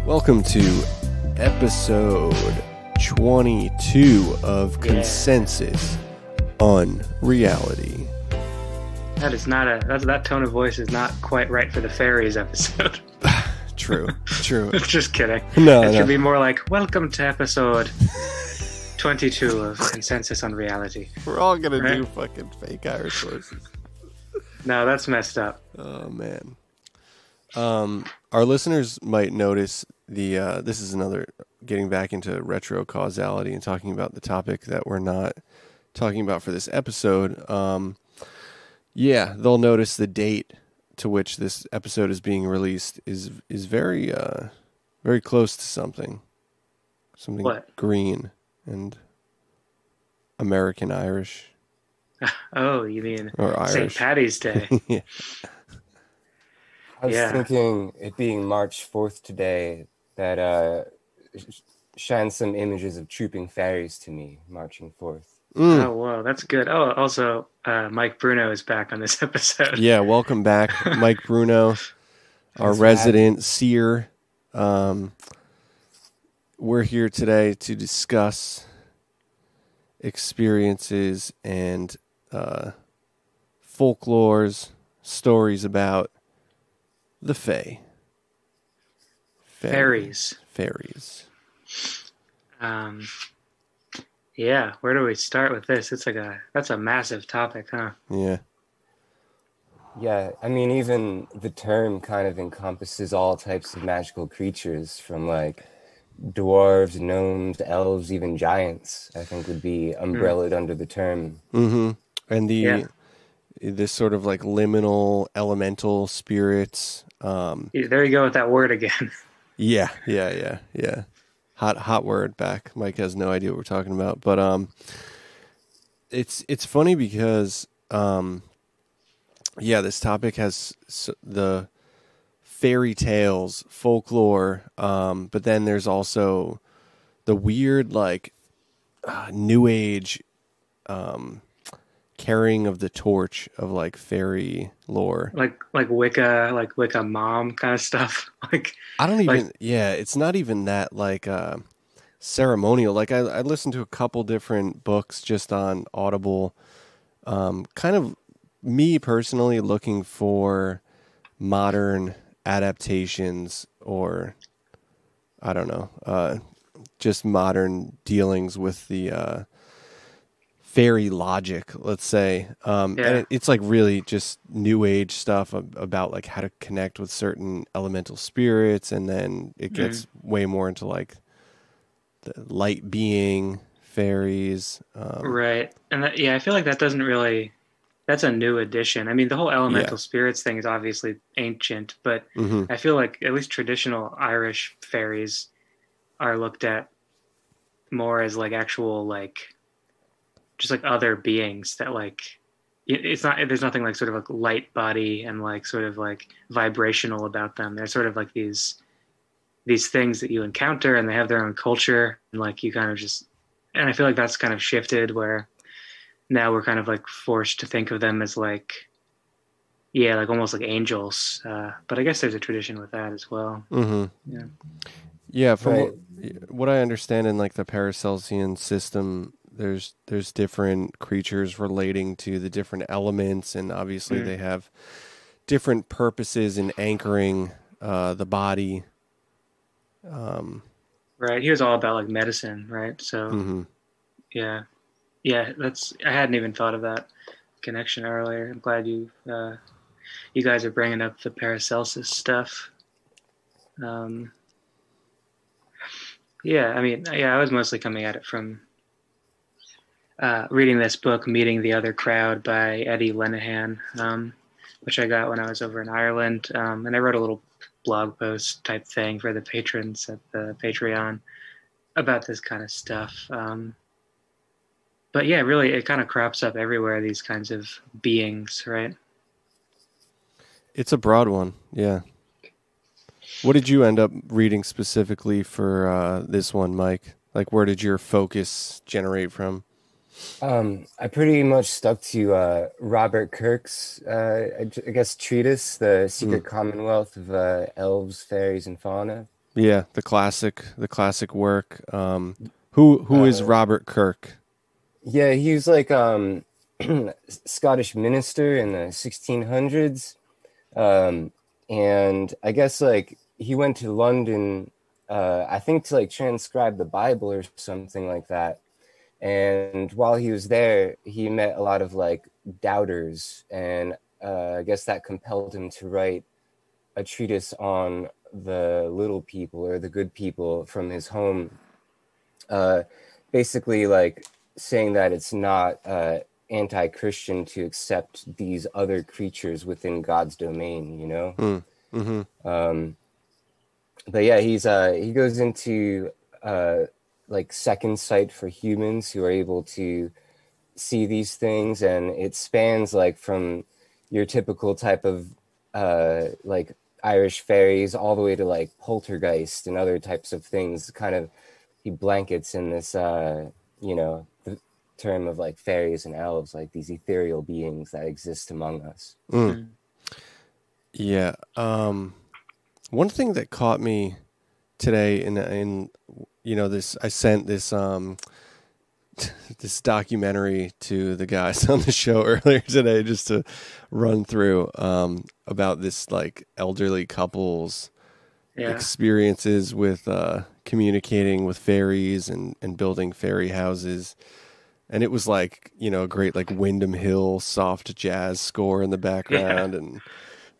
Welcome to episode 22 of Consensus on Reality. That tone of voice is not quite right for the Faeries episode. True. Just kidding. No, it should be more like, welcome to episode 22 of Consensus on Reality. We're all going to do fucking fake Irish voices. No, that's messed up. Oh, man. Our listeners might notice this is another getting back into retro causality and talking about the topic that we're not talking about for this episode. They'll notice the date to which this episode is being released is very very close to something what? Green and American Irish. Oh, you mean St. Paddy's Day? Yeah. I was thinking it being March 4th today that shines some images of trooping fairies to me, marching forth. Oh, whoa, that's good. Oh, also, Mike Bruno is back on this episode. Yeah, welcome back, Mike Bruno, our resident seer. We're here today to discuss experiences and folklores, stories about the Faeries. Yeah, where do we start with this? That's a massive topic, huh? Yeah. Yeah, I mean, even the term kind of encompasses all types of magical creatures, from like dwarves, gnomes, elves, even giants, I think would be umbrellaed under the term. Mm-hmm. And this sort of like liminal elemental spirits. There you go with that word again. Yeah. Hot word back. Mike has no idea what we're talking about, but it's funny because this topic has the fairy tales, folklore, but then there's also the weird like new age carrying of the torch of like fairy lore, like Wicca mom kind of stuff. It's not even that like ceremonial. Like I listened to a couple different books just on Audible, kind of me personally looking for modern adaptations, or I don't know, just modern dealings with the fairy logic, let's say. And it's like really just new age stuff about like how to connect with certain elemental spirits, and then it gets way more into like the light being fairies. Right. And I feel like that's a new addition. I mean, the whole elemental spirits thing is obviously ancient, but I feel like at least traditional Irish fairies are looked at more as like actual like just like other beings that like there's nothing like sort of like light body and like sort of like vibrational about them. They're sort of like these things that you encounter, and they have their own culture, and like you kind of just, and I feel like that's kind of shifted where now we're kind of like forced to think of them as like like almost like angels, but I guess there's a tradition with that as well. From what I understand in like the Paracelsian system, there's different creatures relating to the different elements, and obviously they have different purposes in anchoring the body. Right. He was all about like medicine, right? So I hadn't even thought of that connection earlier. I'm glad you guys are bringing up the Paracelsus stuff. I was mostly coming at it from reading this book, Meeting the Other Crowd by Eddie Lenihan, which I got when I was over in Ireland. And I wrote a little blog post type thing for the patrons at the Patreon about this kind of stuff. But yeah, really, it kind of crops up everywhere, these kinds of beings, right? It's a broad one, yeah. What did you end up reading specifically for this one, Mike? Like, where did your focus generate from? I pretty much stuck to Robert Kirk's, I guess, treatise, The Mm. Secret Commonwealth of Elves, Fairies, and Fauna. Yeah, the classic work. Who is Uh, Robert Kirk? yeah, he was like Scottish minister in the 1600s. Um, and I guess like he went to London, I think to like transcribe the Bible or something like that. And while he was there, he met a lot of like doubters, and I guess that compelled him to write a treatise on the little people or the good people from his home. Uh, Basically, like saying that it's not anti-Christian to accept these other creatures within God's domain, you know. Mm. Mm-hmm. But yeah, he goes into like second sight for humans who are able to see these things, and it spans like from your typical type of like Irish fairies all the way to like poltergeist and other types of things. Kind of he blankets in this you know, the term of like fairies and elves, like these ethereal beings that exist among us. Mm. Mm. Yeah. One thing that caught me today in you know this, I sent this this documentary to the guys on the show earlier today just to run through about this like elderly couple's Yeah. experiences with communicating with fairies and building fairy houses. And it was like, you know, a great like Windham Hill soft jazz score in the background and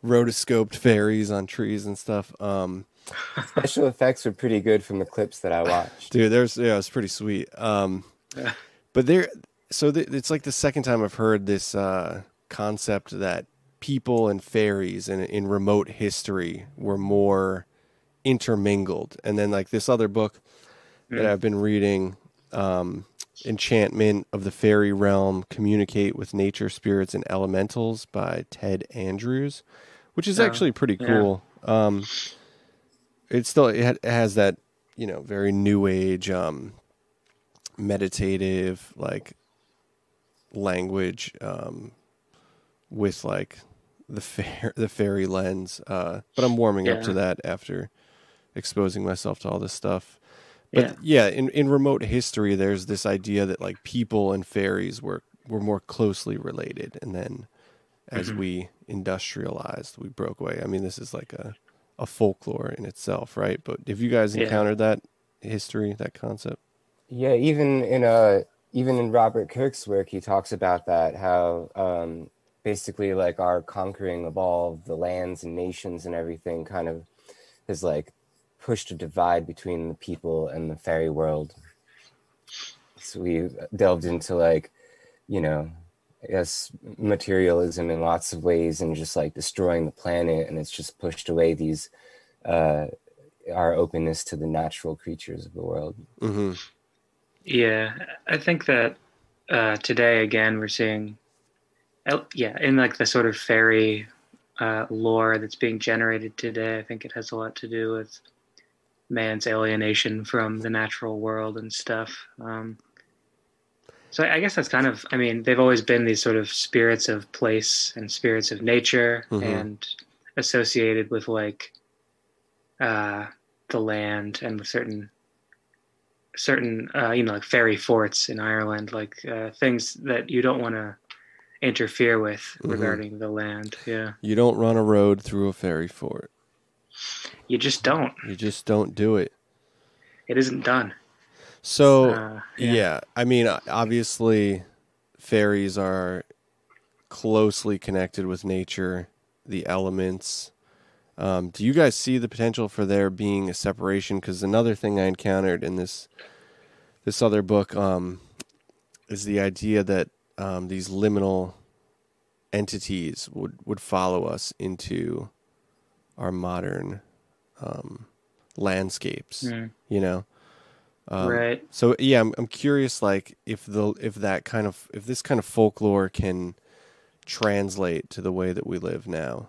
rotoscoped fairies on trees and stuff. Special effects were pretty good from the clips that I watched. Dude, it's pretty sweet. Yeah. But it's like the second time I've heard this concept that people and fairies in remote history were more intermingled. And then like this other book that I've been reading, Enchantment of the Fairy Realm, Communicate with Nature Spirits and Elementals by Ted Andrews, which is actually pretty cool. It has that, you know, very new age meditative like language with like the fairy lens. But I'm warming up to that after exposing myself to all this stuff. But yeah, in remote history, there's this idea that like people and fairies were more closely related, and then as we industrialized, we broke away. I mean, this is like a folklore in itself, right? But have you guys encountered that history, that concept? Yeah, even in Robert Kirk's work, he talks about that, how basically like our conquering of all the lands and nations and everything kind of has like pushed a divide between the people and the fairy world. So we delved into like, you know, I guess materialism in lots of ways and just like destroying the planet, and it's just pushed away these our openness to the natural creatures of the world. Mm-hmm. Yeah, I think that today again we're seeing, in like the sort of fairy lore that's being generated today. I think it has a lot to do with man's alienation from the natural world and stuff. So I guess that's kind of, I mean, they've always been these sort of spirits of place and spirits of nature and associated with like the land and with certain you know, like fairy forts in Ireland, like things that you don't want to interfere with regarding the land. Yeah, you don't run a road through a fairy fort. You just don't. You just don't do it. It isn't done. So yeah, I mean, obviously, fairies are closely connected with nature, the elements. Do you guys see the potential for there being a separation? Because another thing I encountered in this other book is the idea that these liminal entities would follow us into our modern landscapes. You know, Right. So yeah, I'm curious, like if this kind of folklore can translate to the way that we live now.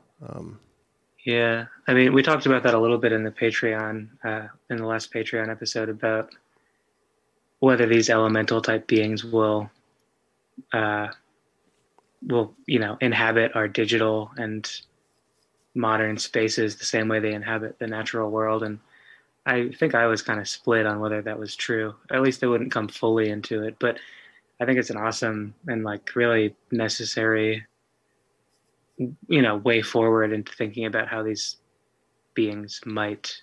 Yeah, I mean, we talked about that a little bit in the Patreon, in the last Patreon episode, about whether these elemental type beings will will, inhabit our digital and modern spaces the same way they inhabit the natural world. And I think I was kind of split on whether that was true. At least I wouldn't come fully into it, but I think it's an awesome and like really necessary, way forward into thinking about how these beings might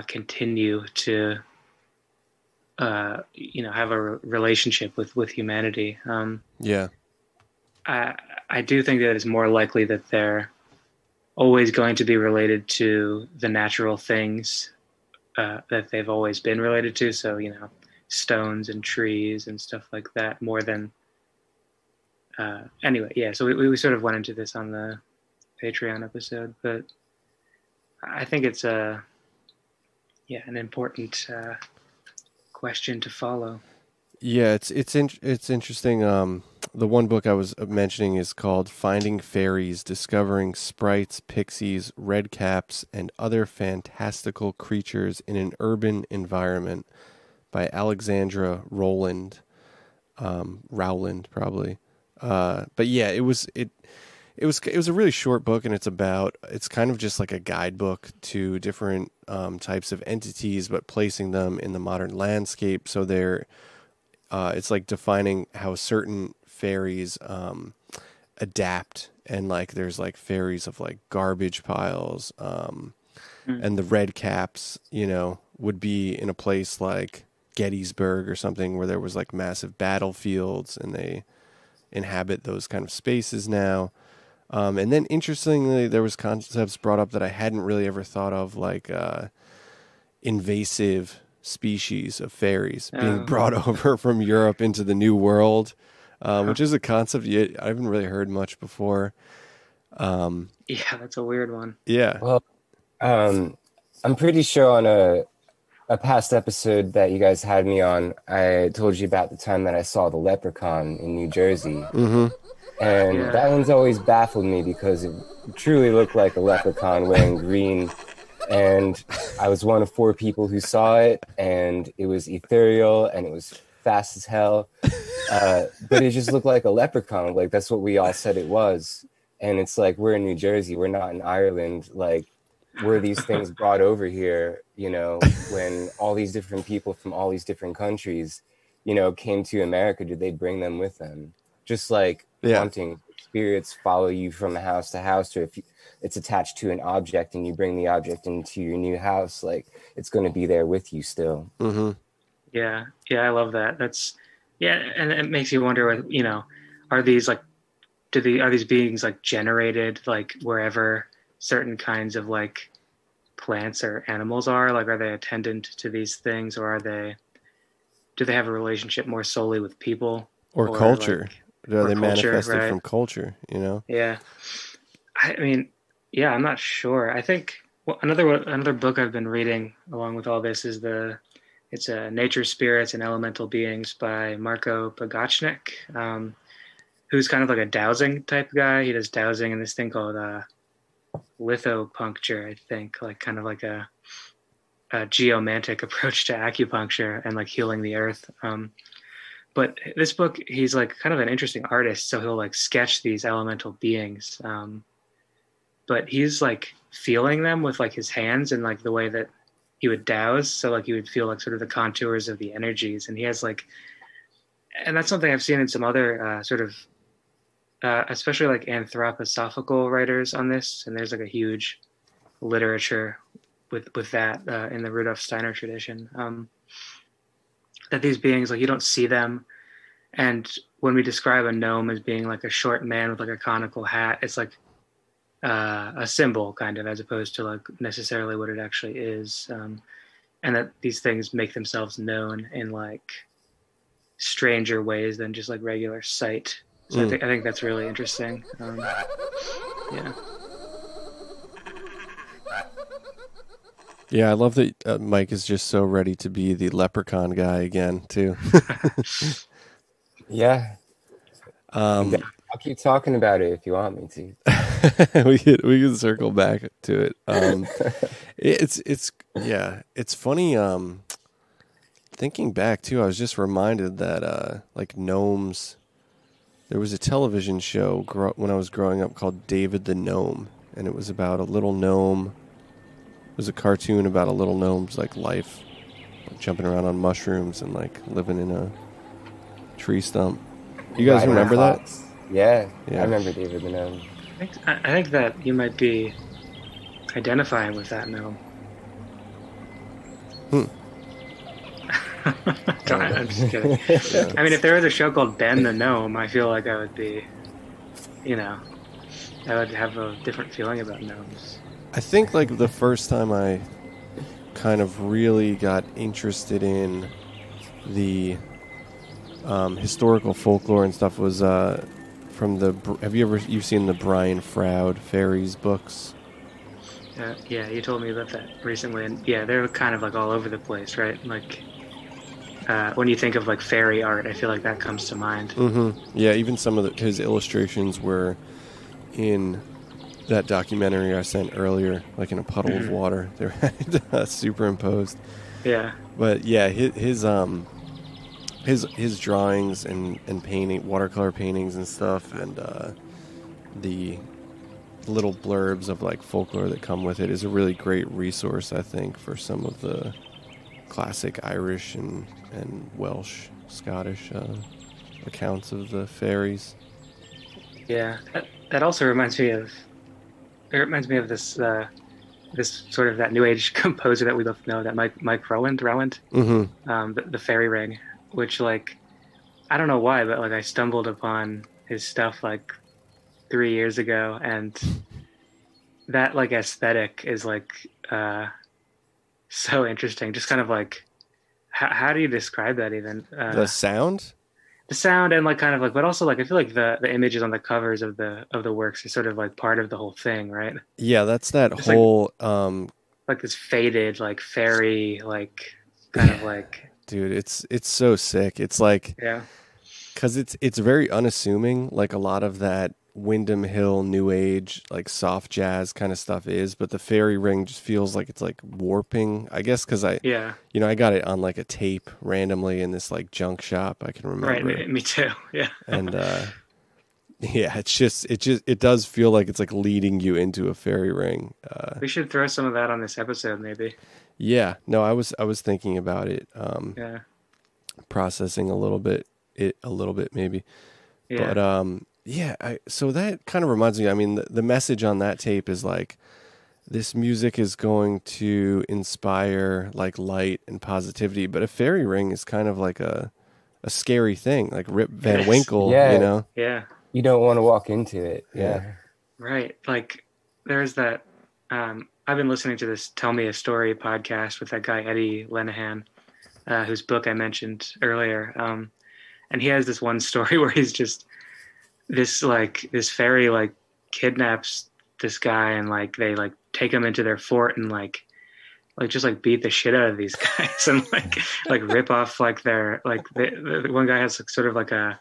continue to, have a relationship with humanity. Yeah. I do think that it's more likely that they're always going to be related to the natural things that they've always been related to. So, stones and trees and stuff like that more than, anyway. Yeah. So we sort of went into this on the Patreon episode, but I think it's an important question to follow. Yeah, it's interesting. The one book I was mentioning is called Finding Faeries, Discovering Sprites, Pixies, Redcaps, and Other Fantastical Creatures in an Urban Environment by Alexandra Rowland. Rowland, probably. But yeah, it was a really short book, and it's kind of just like a guidebook to different types of entities, but placing them in the modern landscape. So it's like defining how certain fairies adapt, and like there's like fairies of like garbage piles, and the red caps, would be in a place like Gettysburg or something where there was like massive battlefields, and they inhabit those kind of spaces now. And then interestingly, there was concepts brought up that I hadn't really ever thought of, like invasive species of fairies being brought over from Europe into the New World, which is a concept I haven't really heard much before. Yeah, that's a weird one. Yeah. Well, I'm pretty sure on a past episode that you guys had me on, I told you about the time that I saw the leprechaun in New Jersey. Mm-hmm. And that one's always baffled me because it truly looked like a leprechaun wearing green. And I was one of 4 people who saw it, and it was ethereal and it was fast as hell. But it just looked like a leprechaun. Like, that's what we all said it was. And it's like, we're in New Jersey, we're not in Ireland. Like, were these things brought over here, when all these different people from all these different countries, came to America? Did they bring them with them? Just like haunting spirits follow you from house to house, or if it's attached to an object and you bring the object into your new house, like, it's going to be there with you still. Mm-hmm. Yeah, I love that. And it makes you wonder, are these like, are these beings like generated like wherever certain kinds of like plants or animals are? Like, are they attendant to these things, or do they have a relationship more solely with people or culture? Like, they manifested from culture, Yeah. I mean, yeah, I'm not sure. I think another book I've been reading along with all this is it's Nature Spirits and Elemental Beings by Marco Pagachnik, who's kind of like a dowsing type guy. He does dowsing in this thing called lithopuncture, I think, like kind of like a geomantic approach to acupuncture and like healing the earth. But this book, he's like kind of an interesting artist, so he'll like sketch these elemental beings. But he's like feeling them with like his hands and like the way that he would douse. So like you would feel like sort of the contours of the energies. And he has like, and that's something I've seen in some other sort of, especially like anthroposophical writers on this. And there's like a huge literature with that in the Rudolf Steiner tradition. That these beings, like, you don't see them. And when we describe a gnome as being like a short man with like a conical hat, it's like a symbol kind of, as opposed to like necessarily what it actually is. And that these things make themselves known in like stranger ways than just like regular sight. So I think that's really interesting. Yeah. Yeah, I love that Mike is just so ready to be the leprechaun guy again, too. Yeah. I'll keep talking about it if you want me to. we can circle back to it. It's funny. Thinking back too, I was just reminded that like gnomes There was a television show when I was growing up called David the Gnome, and it was about a little gnome. It was a cartoon about a little gnome's like life, like, jumping around on mushrooms and like living in a tree stump. You guys remember that? Yeah, I remember David the Gnome. I think that you might be identifying with that gnome. I'm just kidding. Yeah. I mean, if there was a show called Ben the Gnome, I feel like I would be, I would have a different feeling about gnomes. I think like the first time I kind of really got interested in the historical folklore and stuff was from you've seen the Brian Froud Faeries books? Yeah, you told me about that recently, and yeah, they're kind of like all over the place, right? Like when you think of like fairy art, I feel like that comes to mind. Mm-hmm. Yeah, even some of his illustrations were in that documentary I sent earlier, like in a puddle of water. They were superimposed. Yeah, but yeah, his drawings and painting, watercolor paintings and stuff, and the little blurbs of like folklore that come with it is a really great resource, I think, for some of the classic Irish and Welsh, Scottish accounts of the fairies. Yeah, that also reminds me of this this sort of that new age composer that we both know, that Mike Rowland, the Fairy Ring, which like I don't know why, but like I stumbled upon his stuff like 3 years ago, and that like aesthetic is like so interesting. Just kind of like how do you describe that even? The sound and like kind of like, but also like I feel like the images on the covers of the works are sort of like part of the whole thing, right? Yeah, that's that it's whole like this faded like fairy like kind of like, dude, it's so sick. It's like, yeah, because it's very unassuming, like a lot of that Windham Hill new age like soft jazz kind of stuff is, but the Fairy Ring just feels like it's like warping, I guess, because I got it on like a tape randomly in this like junk shop, I can remember. Right, me too. Yeah. And yeah, it does feel like it's like leading you into a fairy ring. We should throw some of that on this episode, maybe. Yeah, no, I was thinking about it. Yeah, processing a little bit maybe. Yeah. But yeah, so that kind of reminds me. I mean, the message on that tape is like, this music is going to inspire like light and positivity, but a fairy ring is kind of like a scary thing, like Rip Van Winkle. Yeah. Yeah. You don't want to walk into it. Yeah. Right. Like there's that. I've been listening to this Tell Me a Story podcast with that guy Eddie Lenahan, whose book I mentioned earlier. And he has this one story where he's just this fairy like kidnaps this guy, and like they like take him into their fort and like just like beat the shit out of these guys and like rip off like their like the one guy has like, sort of like a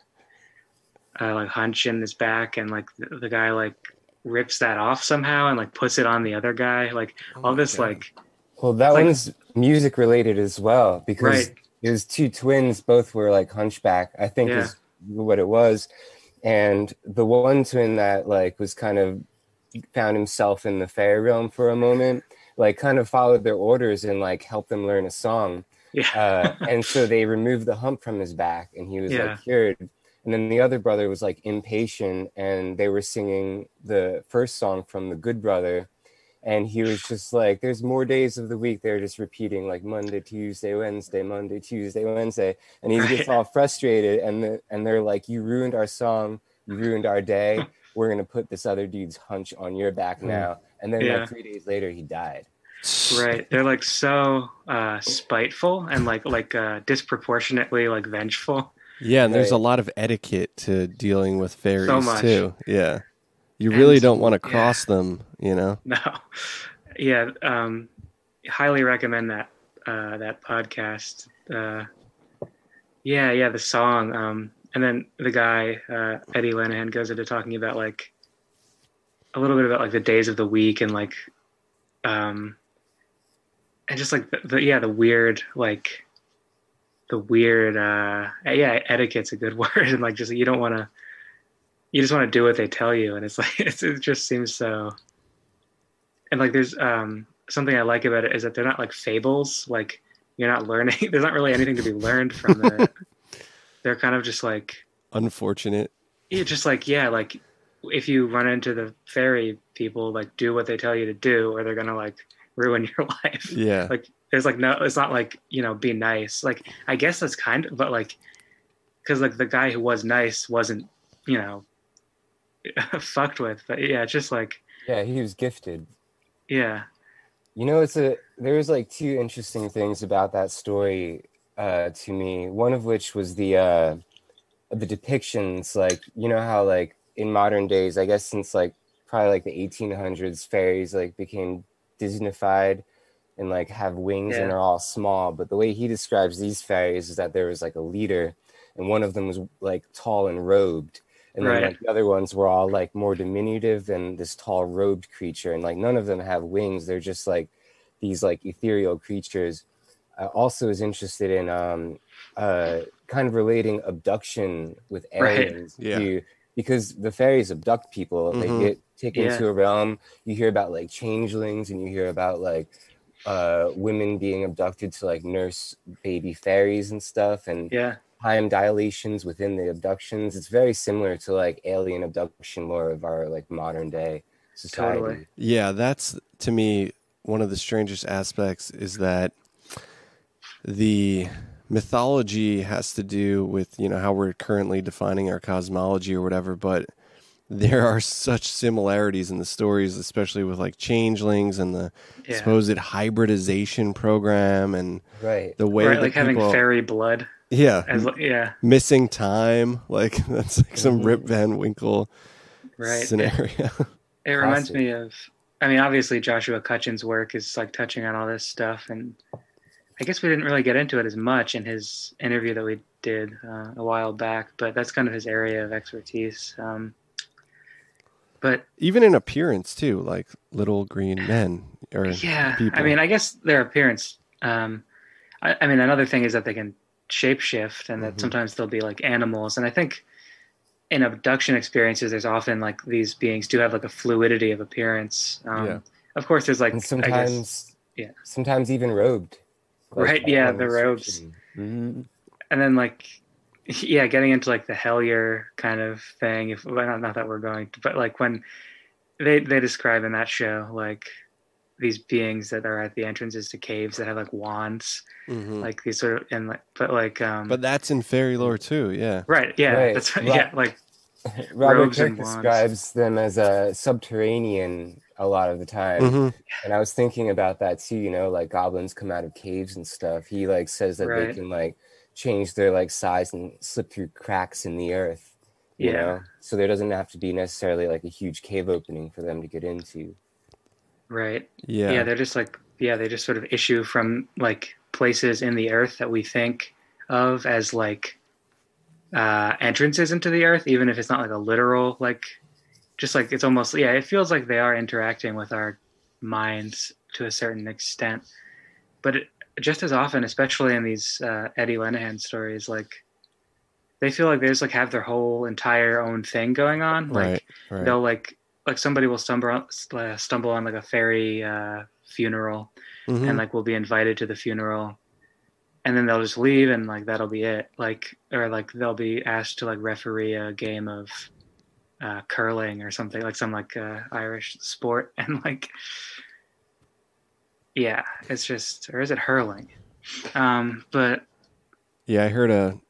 like hunch in his back, and like the guy like rips that off somehow and like puts it on the other guy, like all this God. Like, well, that one's music related as well, because it was two twins, both were like hunchback, I think is what it was. And the one twin that like was kind of found himself in the fairy realm for a moment, like kind of followed their orders and like helped them learn a song. Yeah. And so they removed the hump from his back and he was like cured. And then the other brother was like impatient, and they were singing the first song from the good brother. And he was just like, there's more days of the week. They're just repeating like Monday, Tuesday, Wednesday, Monday, Tuesday, Wednesday. And he gets all frustrated. And they're like, you ruined our song. You ruined our day. We're going to put this other dude's hunch on your back now. And then like 3 days later, he died. Right. They're like so spiteful and like disproportionately like vengeful. Yeah. And there's a lot of etiquette to dealing with fairies too. Yeah. You really don't want to cross them, you know? No. Yeah. Highly recommend that podcast. The song. And then the guy, Eddie Lenahan, goes into talking about like a little bit about like the days of the week and like, and just like the weird, etiquette's a good word. And like, just, you don't want to you just want to do what they tell you, and it's like it just seems so. And like there's something I like about it is that they're not like fables. Like you're not learning. There's not really anything to be learned from it. They're kind of just like unfortunate. It's just like like if you run into the fairy people, like do what they tell you to do, or they're gonna like ruin your life. Yeah. Like there's like no, it's not like be nice. Like I guess that's kind of, but like because like the guy who was nice wasn't fucked with. But yeah, it's just like he was gifted. Yeah. There's like two interesting things about that story to me. One of which was the depictions, like how like in modern days, I guess since like probably like the 1800s, fairies like became Disneyfied and like have wings and are all small. But the way he describes these fairies is that there was like a leader, and one of them was like tall and robed. And then like the other ones were all like more diminutive than this tall robed creature. And like none of them have wings. They're just like these like ethereal creatures. I also is interested in kind of relating abduction with aliens. Because the fairies abduct people. They get taken to a realm. You hear about like changelings, and you hear about like women being abducted to like nurse baby fairies and stuff. And time dilations within the abductions. It's very similar to like alien abduction lore of our like modern day society. Totally. Yeah, that's to me one of the strangest aspects is that the mythology has to do with how we're currently defining our cosmology or whatever, but there are such similarities in the stories, especially with like changelings and the supposed hybridization program and the way that like having fairy blood. Missing time, like that's like some Rip Van Winkle scenario. It reminds me of, I mean, obviously Joshua Cutchin's work is like touching on all this stuff, and I guess we didn't really get into it as much in his interview that we did a while back, but that's kind of his area of expertise. But even in appearance too, like little green men or people. I mean, I guess their appearance. I mean, another thing is that they can shapeshift, and that sometimes they'll be like animals. And I think in abduction experiences, there's often like these beings do have like a fluidity of appearance. Of course, there's like and sometimes, sometimes even robed. Like, the robes. And then like, getting into like the Hellier kind of thing. Not that we're going to, but like when they describe in that show like these beings that are at the entrances to caves that have like wands, like these sort of, and like, but that's in fairy lore too. That's like Robert Kirk describes them as a subterranean a lot of the time, and I was thinking about that too. Like goblins come out of caves and stuff. He like says that they can like change their like size and slip through cracks in the earth. You know, so there doesn't have to be necessarily like a huge cave opening for them to get into. Right. Yeah. They're just like, they just sort of issue from like places in the earth that we think of as like entrances into the earth, even if it's not like a literal, like just like it's almost, it feels like they are interacting with our minds to a certain extent. But just as often, especially in these Eddie Lenahan stories, like they feel like they just like have their whole entire own thing going on. Like they'll like somebody will stumble on like a fairy funeral, and like will be invited to the funeral, and then they'll just leave, and like that'll be it. Like, or like they'll be asked to like referee a game of curling or something, like some like Irish sport, and like it's just, or is it hurling? But I heard a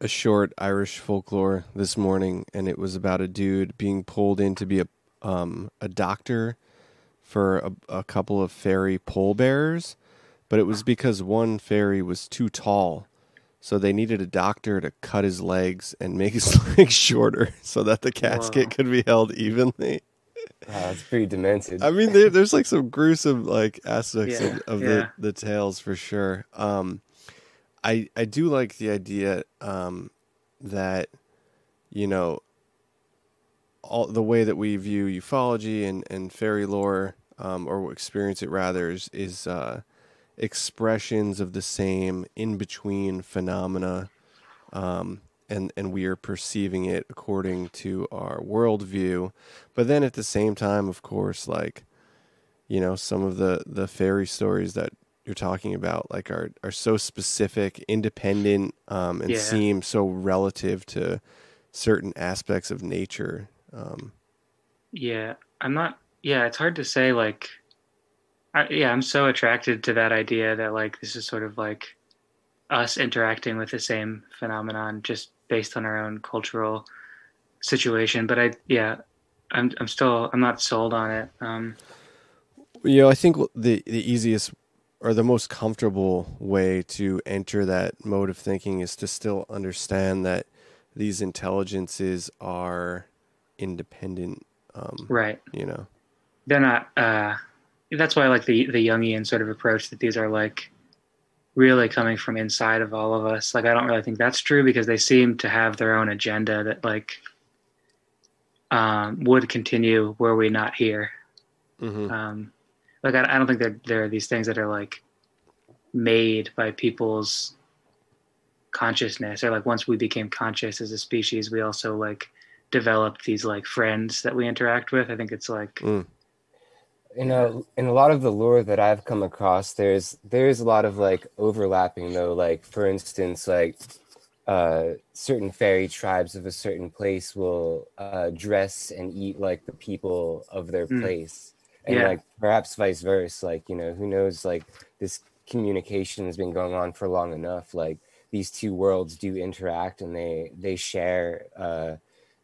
short Irish folklore this morning, and it was about a dude being pulled in to be a doctor for a couple of fairy pallbearers, but it was because one fairy was too tall, so they needed a doctor to cut his legs and make his legs shorter so that the casket could be held evenly. It's pretty demented. I mean, there's like some gruesome like aspects of the tales for sure. I do like the idea that, all the way that we view ufology and fairy lore, or experience it rather, is expressions of the same in-between phenomena. And and we are perceiving it according to our worldview. But then at the same time, of course, like, you know, some of the fairy stories that you're talking about, like, are so specific, independent, and seem so relative to certain aspects of nature. It's hard to say, like, I'm so attracted to that idea that, like, this is sort of like us interacting with the same phenomenon just based on our own cultural situation. But I'm not sold on it. You know, I think the easiest or the most comfortable way to enter that mode of thinking is to still understand that these intelligences are independent. Right. You know, they're not. That's why I like the Jungian sort of approach, that these are like really coming from inside of all of us. Like, I don't really think that's true, because they seem to have their own agenda that, like, would continue were we not here. Mm-hmm. Like, I don't think there are these things that are, like, made by people's consciousness, or, like, once we became conscious as a species, we also, like, developed these, like, friends that we interact with. I think it's like... In a lot of the lore that I've come across, there's a lot of, like, overlapping, though. Like, for instance, like, certain fairy tribes of a certain place will dress and eat like the people of their place, and like perhaps vice versa. Like, you know, who knows? Like, this communication has been going on for long enough. Like, these two worlds do interact, and they share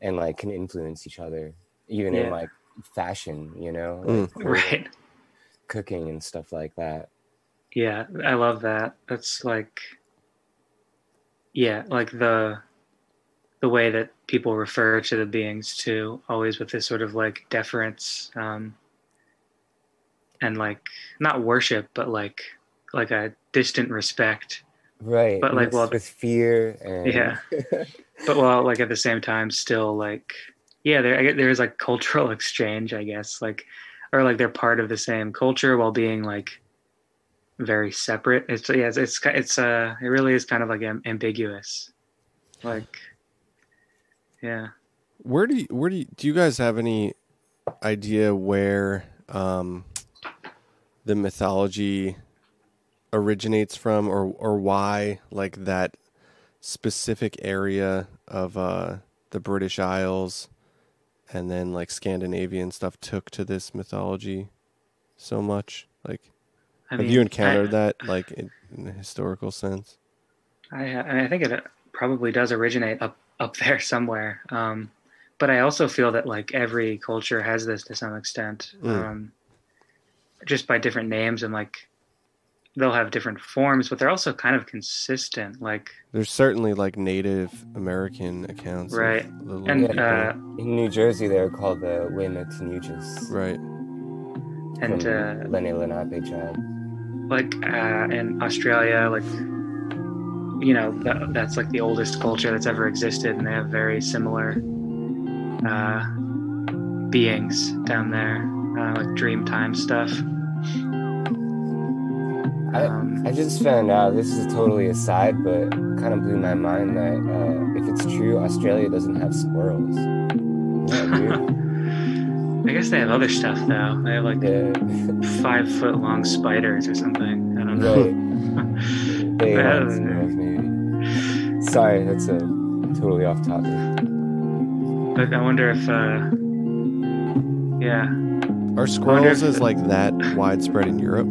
and, like, can influence each other, even in, like, fashion, you know, like, right, cooking and stuff like that. Yeah, I love that. That's like, like the way that people refer to the beings too, always with this sort of, like, deference, and, like, not worship, but like a distant respect. Right. But, like, with fear and but while, like, at the same time still, like, there's, like, cultural exchange, I guess, like, or, like, they're part of the same culture while being, like, very separate. It really is kind of, like, ambiguous. Like, Where do you guys have any idea where the mythology originates from, or why, like, that specific area of the British Isles and then, like, Scandinavian stuff took to this mythology so much? Like, have you encountered that, like, in a historical sense? I think it probably does originate up there somewhere. But I also feel that, like, every culture has this to some extent, just by different names, and, like, they'll have different forms, but they're also kind of consistent. Like, there's certainly, like, Native American accounts, right? And in New Jersey, they're called the Wematunuchis, right? And Lenni Lenape tribe. Like, in Australia, like, you know, that's like the oldest culture that's ever existed, and they have very similar beings down there, like Dreamtime stuff. I just found out, this is totally aside, but kind of blew my mind, that if it's true, Australia doesn't have squirrels. Isn't that weird? I guess they have other stuff, though. They have, like, 5-foot-long spiders or something. I don't know. Right. They have squirrels, maybe. Sorry, that's totally off topic. But I wonder if, are squirrels as, like, that widespread in Europe?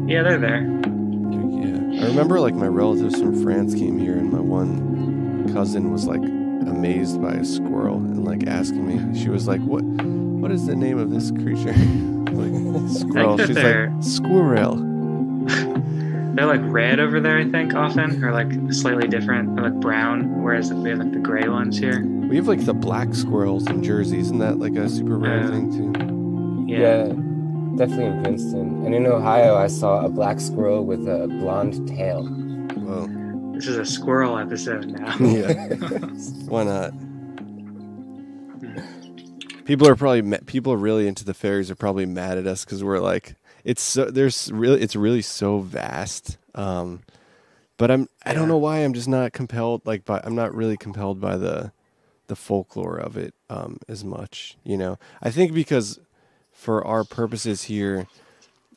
Yeah, they're there. Yeah, I remember, like, my relatives from France came here, and my one cousin was, like, amazed by a squirrel and, like, asking me. She was like, "What is the name of this creature?" Like, squirrel. She's like, "Squirrel." They're, like, red over there, I think, often, or, like, slightly different, or, like, brown. Whereas we have, like, the gray ones here. We have, like, the black squirrels in Jersey. Isn't that, like, a super rare thing too? Yeah. Definitely in Princeton. And in Ohio, I saw a black squirrel with a blonde tail. Whoa. This is a squirrel episode now. Yeah. Why not? People are really into the fairies are probably mad at us because we're like, it's really so vast. But But I don't know why I'm just not compelled. I'm not really compelled by the folklore of it as much. I think because for our purposes here,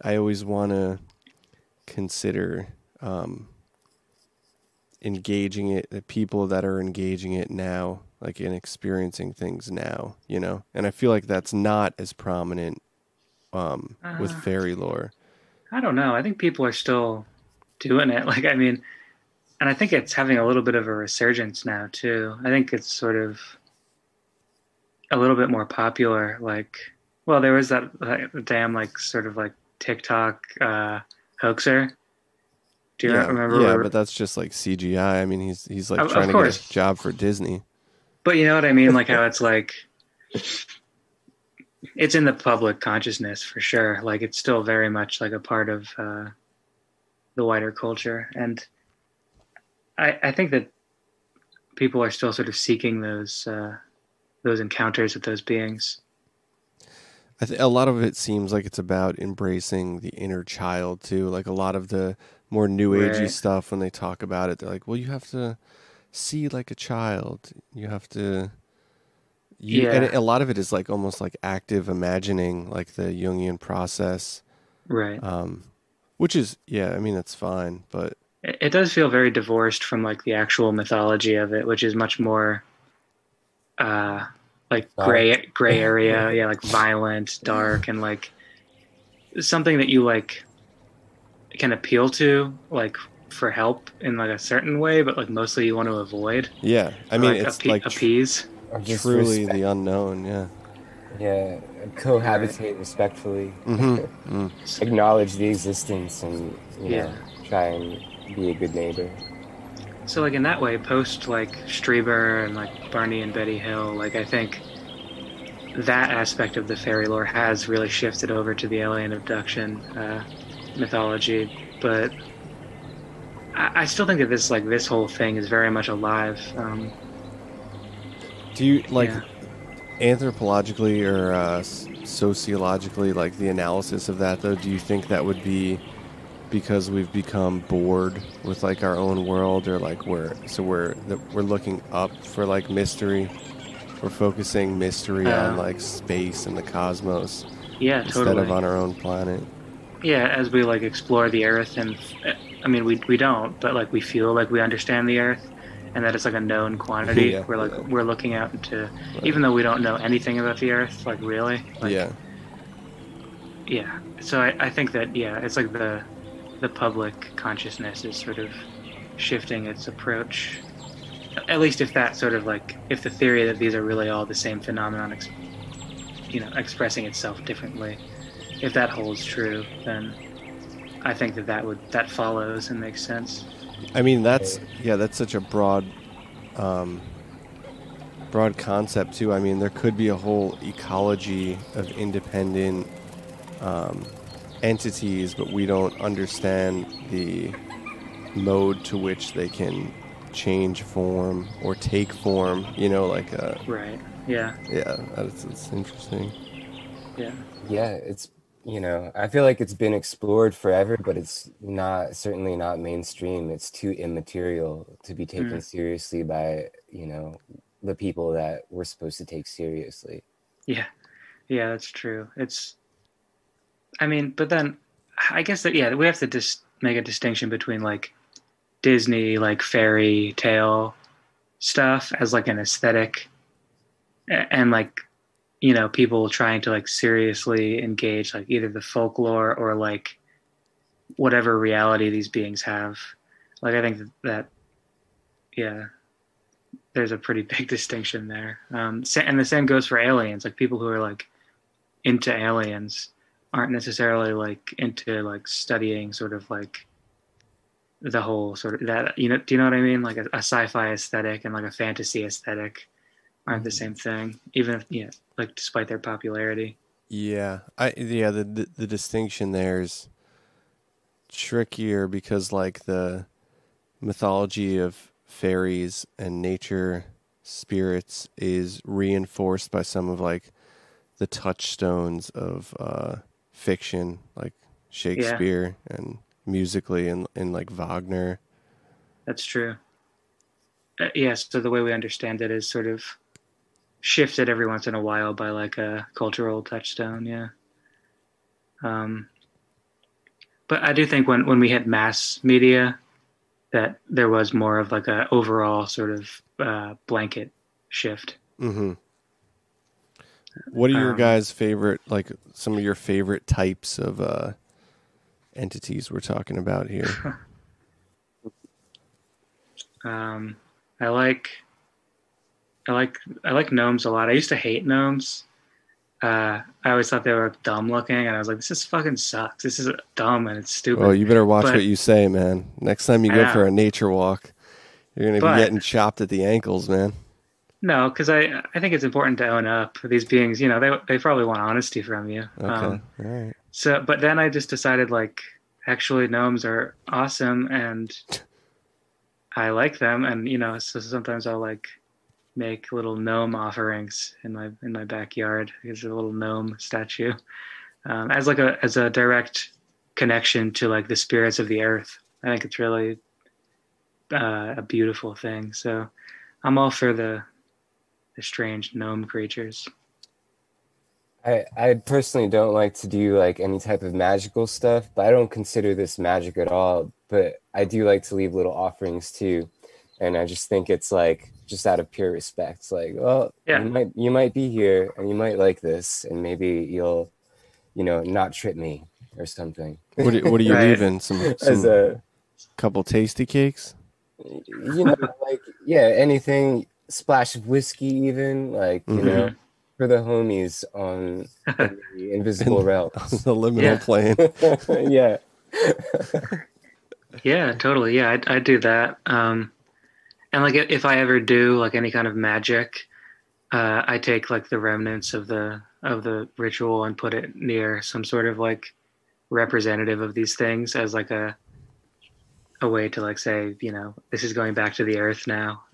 I always want to consider engaging it, the people that are engaging it now, like in experiencing things now, and I feel like that's not as prominent with fairy lore. I don't know. I think people are still doing it. And I think it's having a little bit of a resurgence now too. I think it's sort of a little bit more popular. There was that damn sort of TikTok hoaxer. Do you remember? Yeah, but that's just like CGI. I mean, he's trying to get a job for Disney. But you know what I mean? How it's it's in the public consciousness for sure. It's still very much a part of the wider culture. And I think that people are still sort of seeking those encounters with those beings. A lot of it seems like it's about embracing the inner child too. Like a lot of the more new agey stuff, when they talk about it, they're like, well, you have to see like a child. You have to, and a lot of it is almost like active imagining, like the Jungian process. Right. Which is, I mean, that's fine, but it does feel very divorced from the actual mythology of it, which is much more, gray area, violent, dark, and something that you can appeal to for help in a certain way, but mostly you want to avoid. Yeah, I mean it's appease. Truly the unknown. Yeah. Yeah, cohabitate respectfully, acknowledge the existence, and try and be a good neighbor. So in that way, post Strieber and Barney and Betty Hill, I think that aspect of the fairy lore has really shifted over to the alien abduction mythology. But I still think that this whole thing is very much alive. Do you anthropologically or sociologically, the analysis of that though? Do you think that would be because we've become bored with our own world, or we're looking up for mystery? We're focusing mystery on space and the cosmos, instead of on our own planet. Yeah, as we explore the Earth, and I mean we don't, but we feel like we understand the Earth, and that it's a known quantity. Yeah, we're looking out into, even though we don't know anything about the Earth, really. Yeah. So I think that it's the public consciousness is sort of shifting its approach. At least if that sort of if the theory that these are really all the same phenomenon, expressing itself differently, if that holds true, then I think that follows and makes sense. I mean, that's such a broad concept too. I mean, there could be a whole ecology of independent entities, but we don't understand the mode to which they can change form or take form, right. Yeah. It's interesting. Yeah, it's I feel like it's been explored forever, but it's certainly not mainstream. It's too immaterial to be taken seriously by the people that we're supposed to take seriously. Yeah, that's true. But then I guess that we have to just make a distinction between Disney fairy tale stuff as an aesthetic, and people trying to seriously engage either the folklore or whatever reality these beings have. I think that there's a pretty big distinction there. And the same goes for aliens. People who are into aliens aren't necessarily into studying sort of the whole sort of that, do you know what I mean? A sci-fi aesthetic and a fantasy aesthetic aren't the same thing, even if despite their popularity. The distinction there is trickier because the mythology of fairies and nature spirits is reinforced by some of the touchstones of fiction, like Shakespeare, and musically in Wagner. That's true. Yes, so the way we understand it is sort of shifted every once in a while by like a cultural touchstone. Yeah. But I do think when we hit mass media, that there was more of like a overall sort of blanket shift. Mm-hmm. What are your guys' favorite, like some of your favorite types of entities we're talking about here? I like gnomes a lot. I used to hate gnomes. I always thought they were dumb looking, and I was like, "This is fucking sucks. This is dumb and it's stupid." Well, you better watch what you say, man. Next time you go for a nature walk, you're going to be getting chopped at the ankles, man. No, because I think it's important to own up. These beings, you know, they probably want honesty from you. Okay, all right. So, but then I just decided, like, actually, gnomes are awesome, and I like them, and you know, so sometimes I'll like make little gnome offerings in my backyard. There's a little gnome statue as a direct connection to like the spirits of the earth. I think it's really a beautiful thing. So I'm all for the strange gnome creatures. I personally don't like to do like any type of magical stuff, but I don't consider this magic at all. But I do like to leave little offerings too, and I just think it's like just out of pure respect. It's like, well, you might be here and you might like this, and maybe you'll, you know, not trip me or something. What are you leaving? Some As a couple tasty cakes? You know, like anything. Splash of whiskey, even like you know. For the homies on the invisible realms. The liminal plane. Yeah. Yeah, totally. Yeah, I do that. And like if I ever do like any kind of magic, I take like the remnants of the ritual and put it near some sort of like representative of these things as like a way to like say, you know, this is going back to the earth now,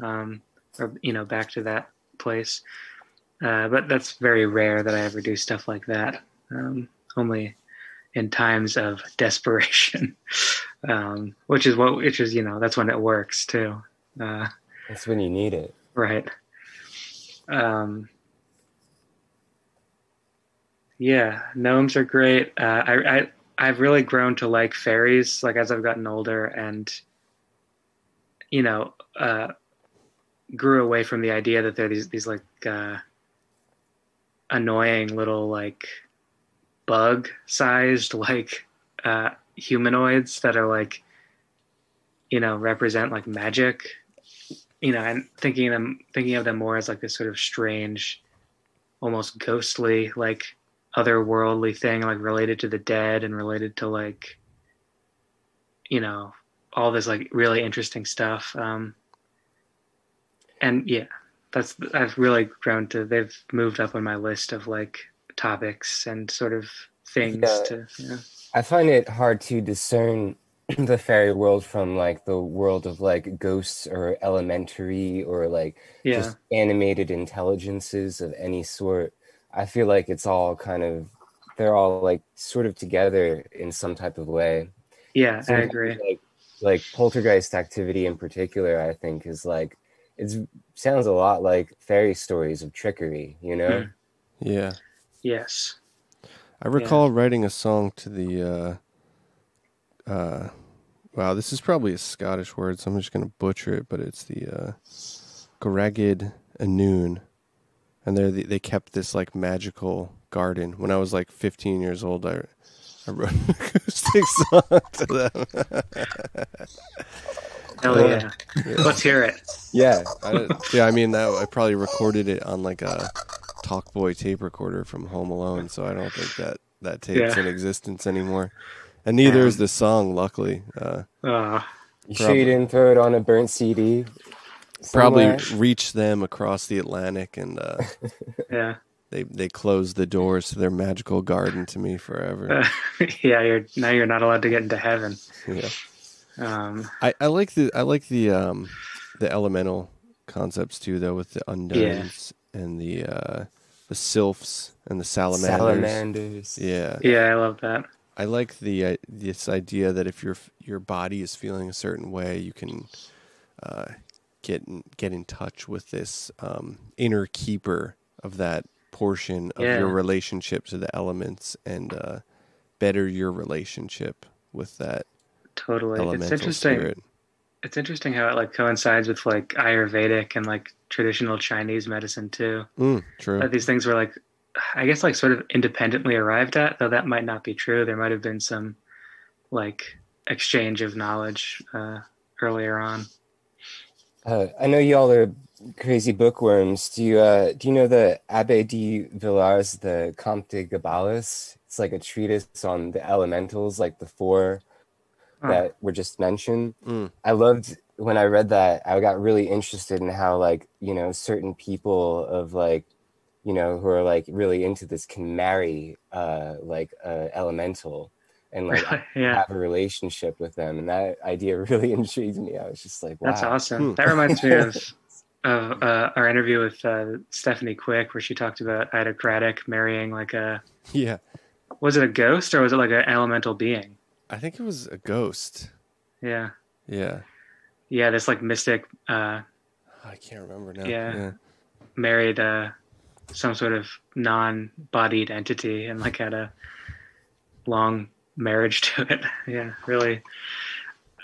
or you know, back to that place. But that's very rare that I ever do stuff like that. Only in times of desperation, which is you know, that's when it works too. That's when you need it, right? Yeah, gnomes are great. I've really grown to like fairies, like as I've gotten older, and you know, grew away from the idea that they're these like annoying little like bug sized like humanoids that are like, you know, represent like magic, you know, and thinking of them more as like this sort of strange, almost ghostly, like otherworldly thing, like related to the dead and related to like, you know, all this like really interesting stuff. And yeah, I've really grown to, they've moved up on my list of like topics and sort of things to, yeah. I find it hard to discern the fairy world from like the world of like ghosts or elementary or like just animated intelligences of any sort. I feel like it's all kind of, they're all like sort of together in some type of way. Yeah, sometimes I agree. Like poltergeist activity in particular, I think is like, it sounds a lot like fairy stories of trickery, you know? Yeah. Yes. I recall writing a song to the, wow, this is probably a Scottish word, so I'm just going to butcher it, but it's the Goragid Anún. And they kept this like magical garden. When I was like 15 years old, I wrote an acoustic song to them. Hell yeah. Let's hear it. Yeah. I mean, I probably recorded it on like a Talkboy tape recorder from Home Alone, so I don't think that tape's in existence anymore. And neither is the song, luckily. You sure you didn't throw it on a burnt CD? Probably reached them across the Atlantic, and they closed the doors to their magical garden to me forever. You're not allowed to get into heaven. Yeah. I like the elemental concepts too, though, with the undons and the sylphs and the salamanders. Yeah, I love that. I like this idea that if your body is feeling a certain way, you can get in touch with this inner keeper of that portion of your relationship to the elements, and better your relationship with that elemental spirit. It's interesting how it like coincides with like Ayurvedic and like traditional Chinese medicine too. True. These things were like, I guess, like sort of independently arrived at, though that might not be true. There might have been some like exchange of knowledge earlier on. I know y'all are crazy bookworms. Do you know the Abbé de Villars, the Comte de Gabalis? It's like a treatise on the elementals, like the four that were just mentioned. I loved when I read that. I got really interested in how, like, you know, certain people of like, you know, who are like really into this can marry like elemental and like have a relationship with them, and that idea really intrigued me. I was just like, wow, that's awesome. That reminds me of our interview with Stephanie Quick, where she talked about Ida Craddock marrying like a was it a ghost or was it like an elemental being? I think it was a ghost. Yeah. This like mystic I can't remember now. Married some sort of non-bodied entity and like had a long marriage to it. Really.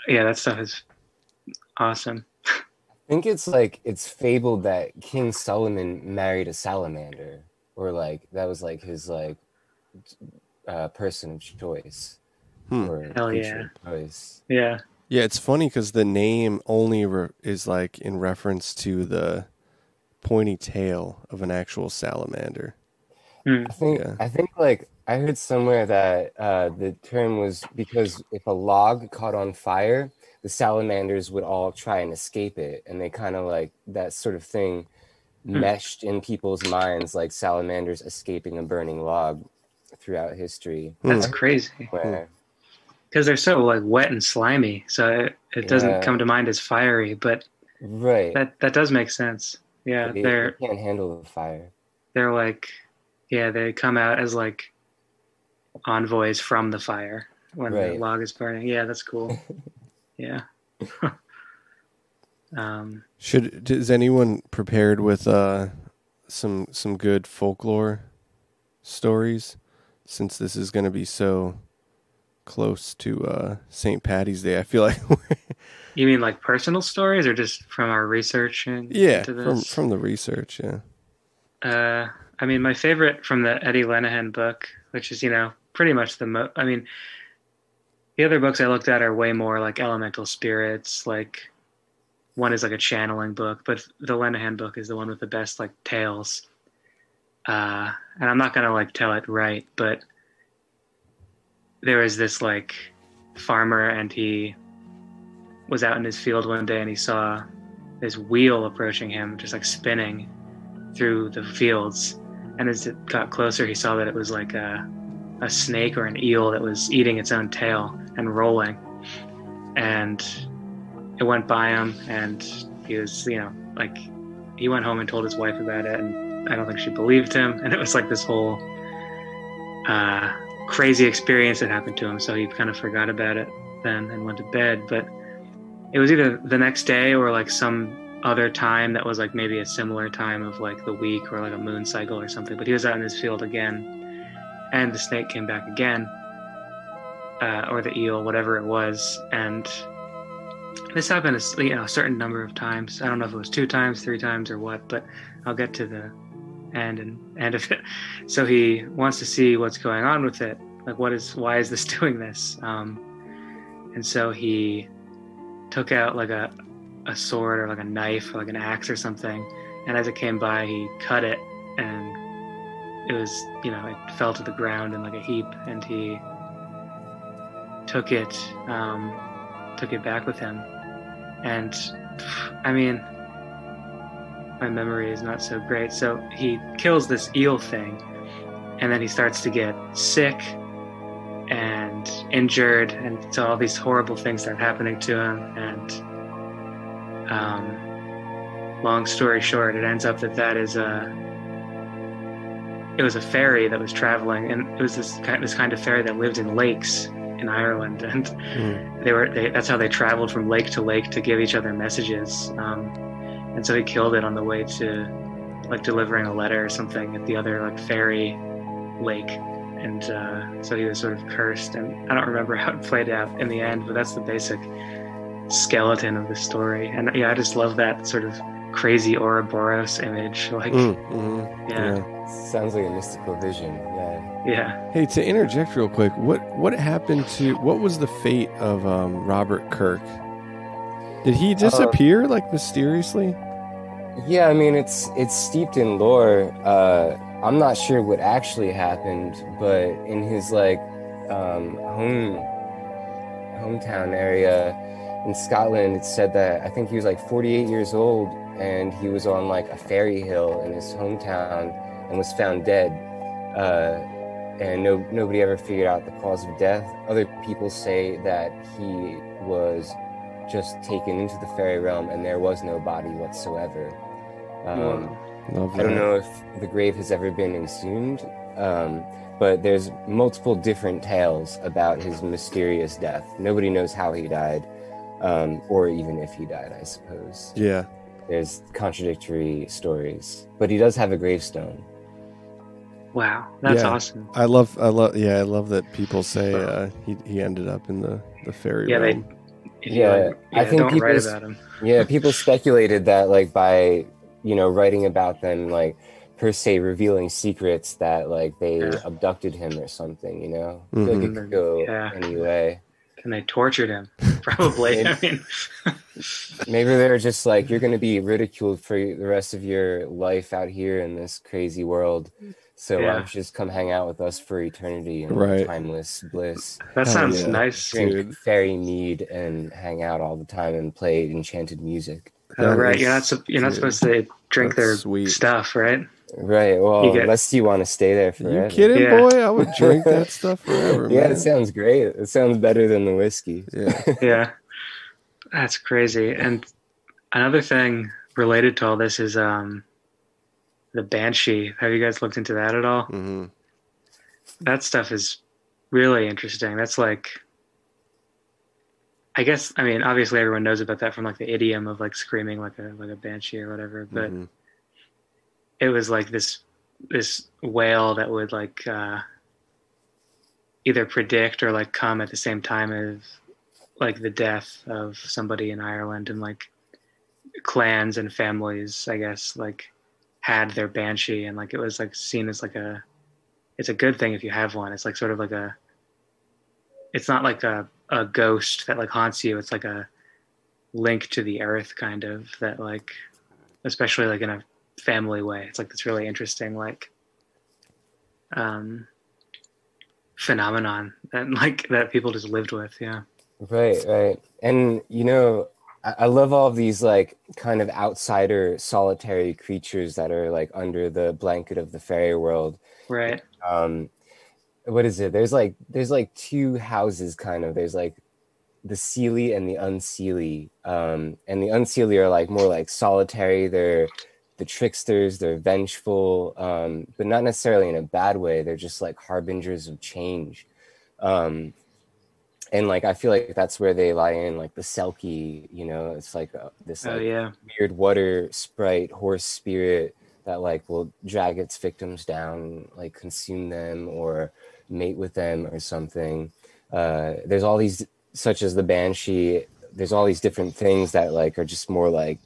That stuff is awesome. I think it's fabled that King Solomon married a salamander, or like that was like his like person of choice. Or hell yeah. Choice. Yeah, it's funny because the name only is like in reference to the pointy tail of an actual salamander. I think like I heard somewhere that the term was because if a log caught on fire, the salamanders would all try and escape it, and they kind of like that sort of thing meshed in people's minds, like salamanders escaping a burning log throughout history. That's crazy. Because they're so like wet and slimy, so it doesn't come to mind as fiery, but that does make sense. Yeah, they can't handle the fire. They're like, they come out as like envoys from the fire when the log is burning. Yeah, that's cool. Yeah. Is anyone prepared with some good folklore stories, since this is going to be so close to St. Patty's Day? I feel like you mean like personal stories or just from our research into this? from the research. I mean, my favorite from the Eddie Lenihan book, which is, you know, pretty much the other books I looked at are way more like elemental spirits. Like one is like a channeling book, but the Lenihan book is the one with the best like tales. And I'm not gonna like tell it right, but there was this like farmer, and he was out in his field one day and he saw this wheel approaching him, just like spinning through the fields. And as it got closer, he saw that it was like a snake or an eel that was eating its own tail and rolling. And it went by him, and he was, you know, like, he went home and told his wife about it, and I don't think she believed him. And it was like this whole crazy experience that happened to him. So he kind of forgot about it then and went to bed. But it was either the next day or like some other time that was like maybe a similar time of like the week or like a moon cycle or something. But he was out in his field again, and the snake came back again, or the eel, whatever it was. And this happened a certain number of times. I don't know if it was 2 times, 3 times, or what, but I'll get to the end of it. So he wants to see what's going on with it. Like, why is this doing this? And so he took out like a sword or like a knife or like an axe or something. And as it came by, he cut it, and it was, you know, it fell to the ground in like a heap, and he took it back with him. And I mean, my memory is not so great. So he kills this eel thing, and then he starts to get sick and injured, and so all these horrible things start happening to him. And long story short, it ends up that is it was a fairy that was traveling, and it was this kind of fairy that lived in lakes, in Ireland, and that's how they traveled from lake to lake to give each other messages. And so he killed it on the way to like delivering a letter or something at the other like Faerie lake, and so he was sort of cursed. And I don't remember how it played out in the end, but that's the basic skeleton of the story. And yeah, I just love that sort of crazy Ouroboros image. Like, yeah. Sounds like a mystical vision. Yeah. Hey, to interject real quick, what happened to, what was the fate of Robert Kirk? Did he disappear like mysteriously? Yeah, I mean it's steeped in lore. I'm not sure what actually happened, but in his like hometown area in Scotland, it said that I think he was like 48 years old, and he was on like a fairy hill in his hometown and was found dead. And nobody ever figured out the cause of death. Other people say that he was just taken into the fairy realm and there was no body whatsoever. I don't know if the grave has ever been exhumed, but there's multiple different tales about his mysterious death. Nobody knows how he died, or even if he died, I suppose. Yeah. There's contradictory stories, but he does have a gravestone. Wow, that's awesome. I love that people say he ended up in the fairy realm. I think don't write about him. People speculated that like by writing about them, like per se revealing secrets, that like they abducted him or something. I feel like it could go any way. And they tortured him, probably. I mean, maybe they're just like, you're going to be ridiculed for the rest of your life out here in this crazy world. So why don't you just come hang out with us for eternity and timeless bliss? That sounds nice. Drink fairy mead and hang out all the time and play enchanted music. Right, you're not supposed to drink their stuff, right? Right. Well, unless you want to stay there forever. You kidding, boy? I would drink that stuff forever. Yeah, it sounds great. It sounds better than the whiskey. Yeah, that's crazy. And another thing related to all this is the Banshee. Have you guys looked into that at all? Mm-hmm. That stuff is really interesting. That's like, I guess, I mean, obviously everyone knows about that from like the idiom of like screaming like a banshee or whatever, but it was like this wail that would like either predict or like come at the same time as like the death of somebody in Ireland, and like clans and families, I guess, like had their banshee, and like it was like seen as like it's a good thing if you have one. It's like sort of like it's not like a ghost that like haunts you. It's like a link to the earth kind of, that like, especially like in a family way. It's like this really interesting like phenomenon that like that people just lived with. Yeah. Right. And I love all of these like kind of outsider solitary creatures that are like under the blanket of the fairy world. Right. What is it? There's like two houses kind of. There's like the Seelie and the Unseelie. And the Unseelie are like more like solitary. They're the tricksters. They're vengeful, but not necessarily in a bad way. They're just like harbingers of change. And like I feel like that's where they lie in, like the Selkie. It's like this weird water sprite, horse spirit that like will drag its victims down, like consume them or mate with them or something. There's all these, such as the Banshee, there's all these different things that like are just more like,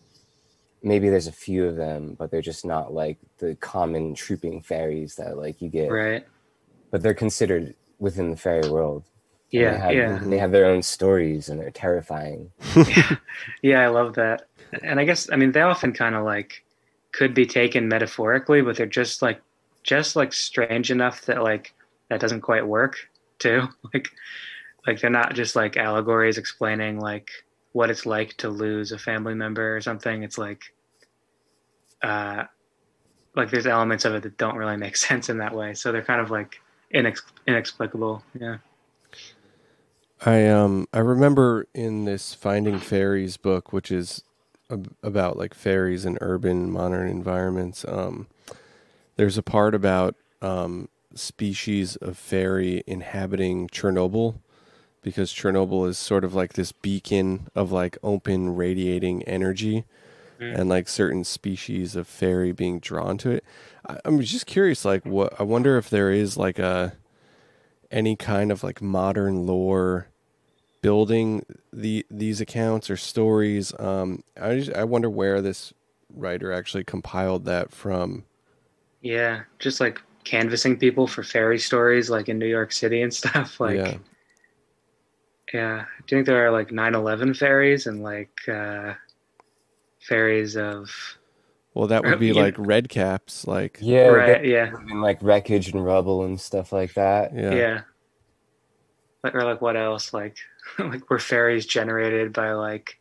maybe there's a few of them, but they're just not like the common trooping fairies that like you get. Right. But they're considered within the fairy world. Yeah. They have their own stories and they're terrifying. Yeah, I love that. And I guess, I mean, they often kind of like could be taken metaphorically, but they're just like strange enough that like that doesn't quite work too. Like they're not just like allegories explaining like what it's like to lose a family member or something. It's like there's elements of it that don't really make sense in that way. So they're kind of like inexplicable. Yeah. I remember in this Finding Fairies book, which is about like fairies in urban modern environments, there's a part about species of fairy inhabiting Chernobyl, because Chernobyl is sort of like this beacon of like open radiating energy and like certain species of fairy being drawn to it. I'm just curious, like I wonder if there is like any kind of like modern lore building these accounts or stories. I wonder where this writer actually compiled that from. Yeah, just like canvassing people for fairy stories, like in New York City and stuff. Like, yeah. Do you think there are like 9/11 fairies and like fairies of? Well, that would be like red caps, like right, yeah, and like wreckage and rubble and stuff like that. Yeah. Or like what else? Like, like were fairies generated by like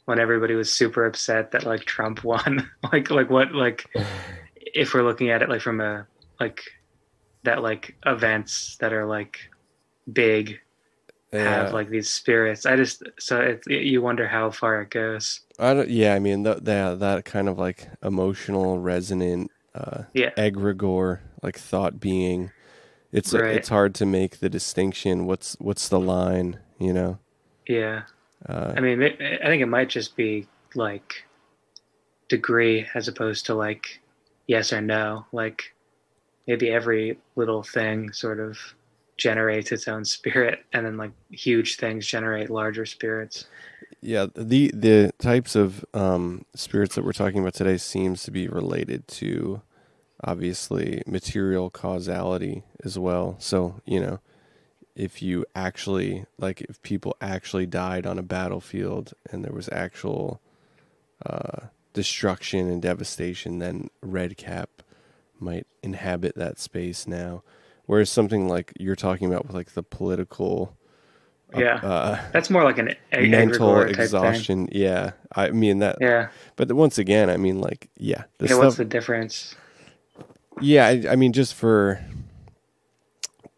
when everybody was super upset that like Trump won? like what like if we're looking at it like from a like that like events that are like big have like these spirits. You wonder how far it goes. I mean that kind of like emotional resonant egregore, like thought being. It's hard to make the distinction. What's the line, you know? Yeah. I mean, I think it might just be like degree as opposed to like yes or no. Like maybe every little thing sort of generates its own spirit, and then like huge things generate larger spirits. Yeah, the types of spirits that we're talking about today seems to be related to obviously material causality as well. So, you know, if people actually died on a battlefield and there was actual destruction and devastation, then Redcap might inhabit that space now. Whereas something like you're talking about with like the political that's more like an mental exhaustion. Yeah, I mean that. Yeah, but once again, I mean, like, what's the difference? Yeah, I mean, just for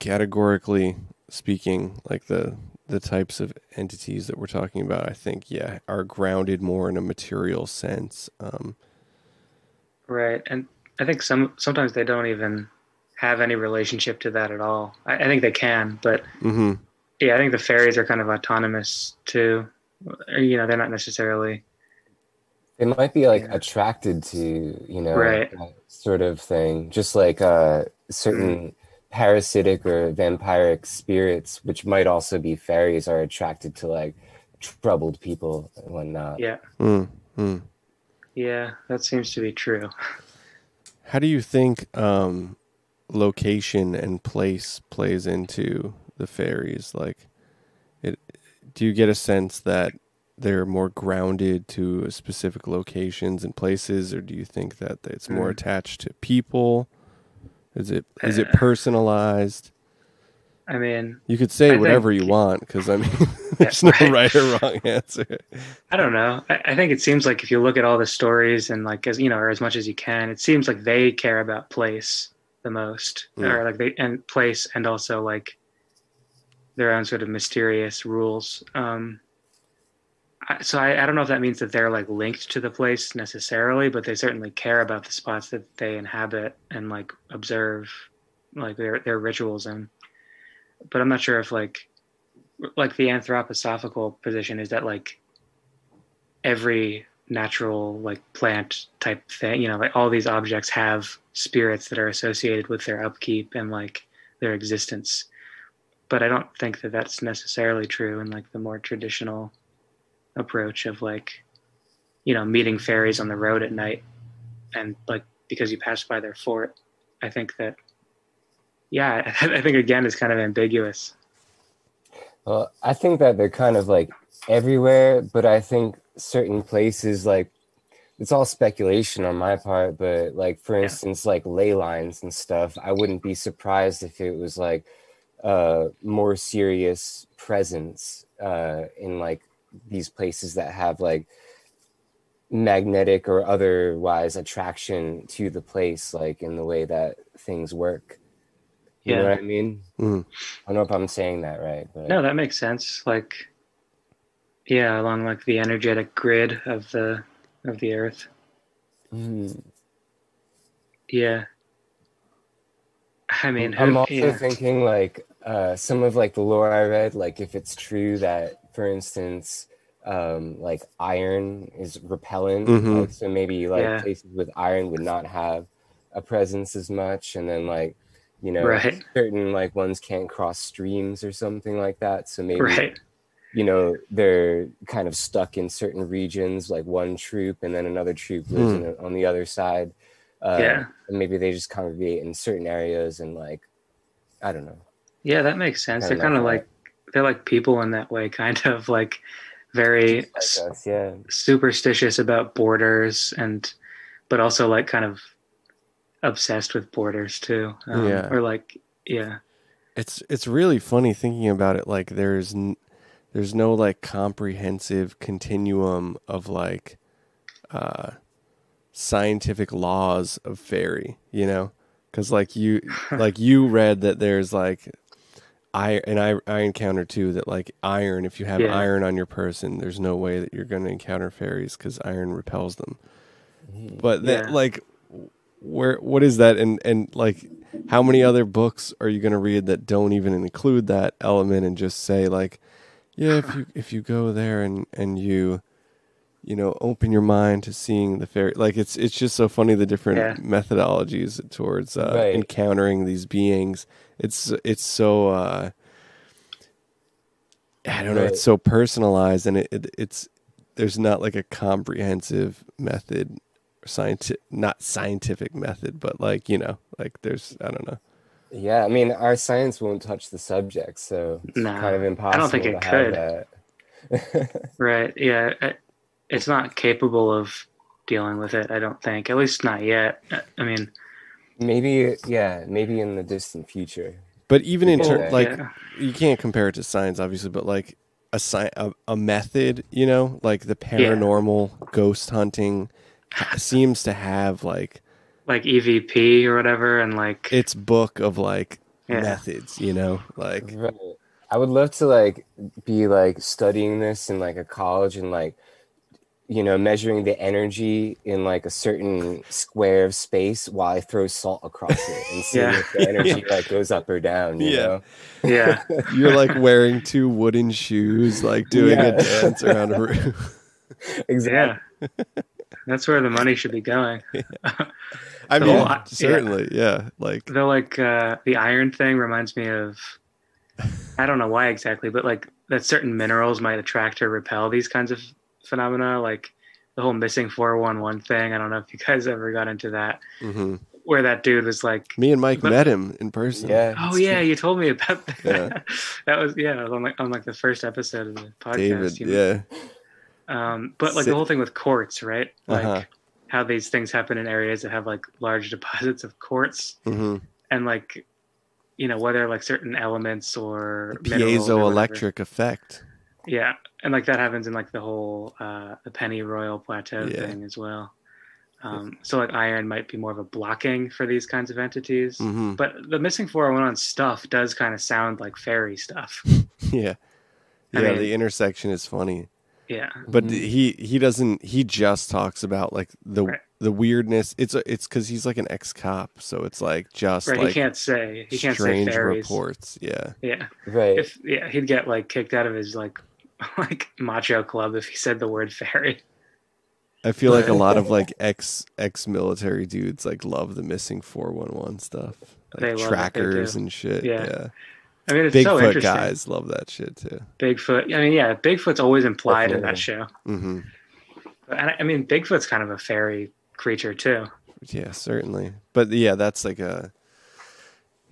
categorically speaking, like the types of entities that we're talking about, I think, are grounded more in a material sense. Right, and I think sometimes they don't even have any relationship to that at all. I think they can, but I think the fairies are kind of autonomous too. You know, they're not necessarily. They might be like attracted to, you know, that sort of thing. Just like certain parasitic or vampiric spirits, which might also be fairies, are attracted to like troubled people and whatnot. Yeah. Yeah, that seems to be true. How do you think location and place plays into the fairies? Like, do you get a sense that they're more grounded to specific locations and places, or do you think that it's more attached to people? Is it personalized? I mean, you could say whatever you want, because I mean, there's no right or wrong answer. I don't know. I think it seems like if you look at all the stories and like as you know, or as much as you can, it seems like they care about place the most, or like and place, and also like their own sort of mysterious rules. So I don't know if that means that they're like linked to the place necessarily, but they certainly care about the spots that they inhabit and like observe like their rituals in. But I'm not sure if like the anthroposophical position is that like every natural like plant type thing, you know, like all these objects have spirits that are associated with their upkeep and like their existence. But I don't think that that's necessarily true in like the more traditional approach of like, you know, meeting fairies on the road at night and like because you pass by their fort. I think that I think again it's kind of ambiguous. Well, I think that they're kind of like everywhere, but I think certain places, like, it's all speculation on my part, but like for instance, like ley lines and stuff, I wouldn't be surprised if it was like more serious presence in like these places that have like magnetic or otherwise attraction to the place, like in the way that things work. You know what I mean? I don't know if I'm saying that right, but no, that makes sense. Like, along like the energetic grid of the earth. Yeah. I mean, I'm also thinking like some of like the lore I read, like if it's true that, for instance, like iron is repellent, like so maybe like places with iron would not have a presence as much, and then like certain like ones can't cross streams or something like that, so maybe they're kind of stuck in certain regions, like one troop, and then another troop lives on the other side. And maybe they just congregate in certain areas, and like I don't know. Yeah, that makes sense. They're kind of like they're like people in that way, kind of like very superstitious about borders, but also like kind of obsessed with borders too. Or like it's really funny thinking about it. Like there's no like comprehensive continuum of like scientific laws of fairy, because like you read that there's like I encountered too that like iron, if you have iron on your person, there's no way that you're going to encounter fairies because iron repels them. But that like what is that, and like how many other books are you going to read that don't even include that element and just say like, if you go there and you open your mind to seeing the fairy, like it's just so funny the different methodologies towards encountering these beings. It's so I don't know. It's so personalized, and it's there's not like a comprehensive method, not scientific method, but like like there's I don't know. Yeah, I mean our science won't touch the subject, so it's kind of impossible. I don't think it could. That. Right? Yeah, it's not capable of dealing with it. I don't think, at least not yet. I mean. Maybe in the distant future. But even in you can't compare it to science, obviously. But like a method, like the paranormal ghost hunting seems to have like EVP or whatever, and like its book of like methods, like. Right. I would love to like be like studying this in like a college and like. Measuring the energy in like a certain square of space while I throw salt across it and seeing if the energy like goes up or down, you know? Yeah. You're like wearing 2 wooden shoes, like doing a dance around a room. Exactly. Yeah. That's where the money should be going. I mean, certainly. Yeah. Like the iron thing reminds me of, I don't know why exactly, but like that certain minerals might attract or repel these kinds of phenomena, like the whole missing 411 thing. I don't know if you guys ever got into that, where that dude was like, me and Mike met him in person. You told me about that. That was on like the first episode of the podcast. David, but like the whole thing with quartz, right? Like how these things happen in areas that have like large deposits of quartz, and like whether like certain elements or piezoelectric effect. Yeah, and like that happens in like the whole the Pennyroyal Plateau thing as well. So like iron might be more of a blocking for these kinds of entities, but the missing 401 stuff does kind of sound like fairy stuff. I mean, the intersection is funny. Yeah, but he doesn't. He just talks about like the weirdness. It's because he's like an ex-cop, so it's like just like he can't say strange fairies. reports. Yeah, right. He'd get like kicked out of his like macho club if he said the word fairy. I feel like a lot of like ex-military dudes like love the missing 411 stuff, like trackers and shit. Yeah. I mean, it's Bigfoot so interesting. Guys love that shit too. Bigfoot. I mean, Bigfoot's always implied in that show. And I mean, Bigfoot's kind of a fairy creature too. Yeah, certainly. But that's like a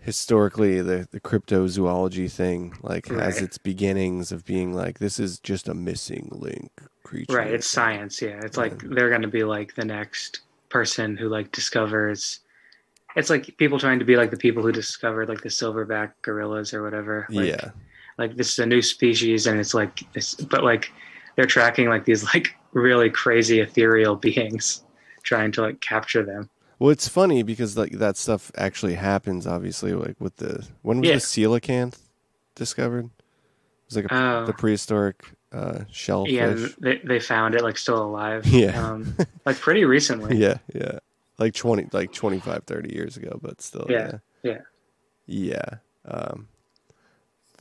historically the cryptozoology thing like has its beginnings of being like this is just a missing link creature. Right, it's science. It's like they're going to be like the next person who like discovers. It's like people trying to be like the people who discovered like the silverback gorillas or whatever. Like this is a new species, and it's like this, but like they're tracking like these like really crazy ethereal beings, trying to like capture them. Well, it's funny because like that stuff actually happens. Obviously, like with when was the coelacanth discovered? It was like the prehistoric shellfish. Yeah, they found it like still alive. Yeah, like pretty recently. Yeah. Like 25, 30 years ago, but still. Yeah.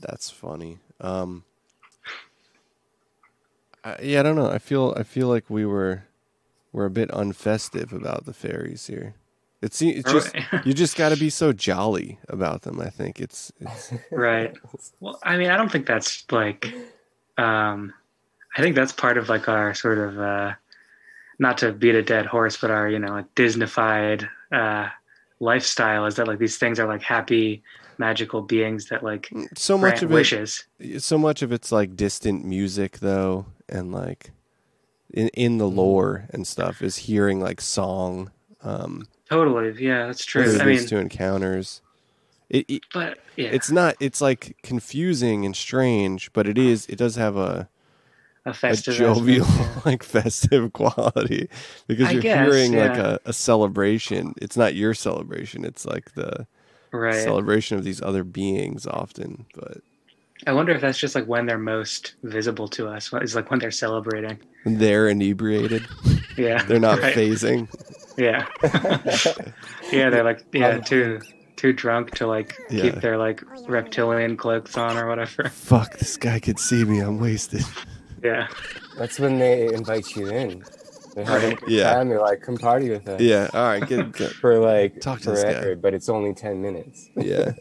That's funny. I don't know. I feel like we're a bit unfestive about the fairies here. It's just you just got to be so jolly about them. I think it's right. Well, I mean, I don't think that's like. I think that's part of like our sort of not to beat a dead horse, but our like Disneyfied lifestyle is that like these things are like happy magical beings that like so much of wishes. So much of it's like distant music though, and like in the lore and stuff is hearing like song. Totally, yeah, that's true. I mean, to encounters. But yeah, it's not. It's like confusing and strange, but it does have a festive, jovial, like festive quality because you're hearing like a celebration. It's not your celebration. It's like the celebration of these other beings often. But I wonder if that's just like when they're most visible to us. Is like when they're celebrating. They're inebriated. Yeah, they're not phasing. Yeah, yeah, they're like too drunk to like keep their like reptilian cloaks on or whatever. Fuck, this guy could see me. I'm wasted. Yeah, that's when they invite you in. They're having a good time. They're like, come party with us. Yeah, all right, get for like talk to forever, this guy. But it's only 10 minutes. Yeah.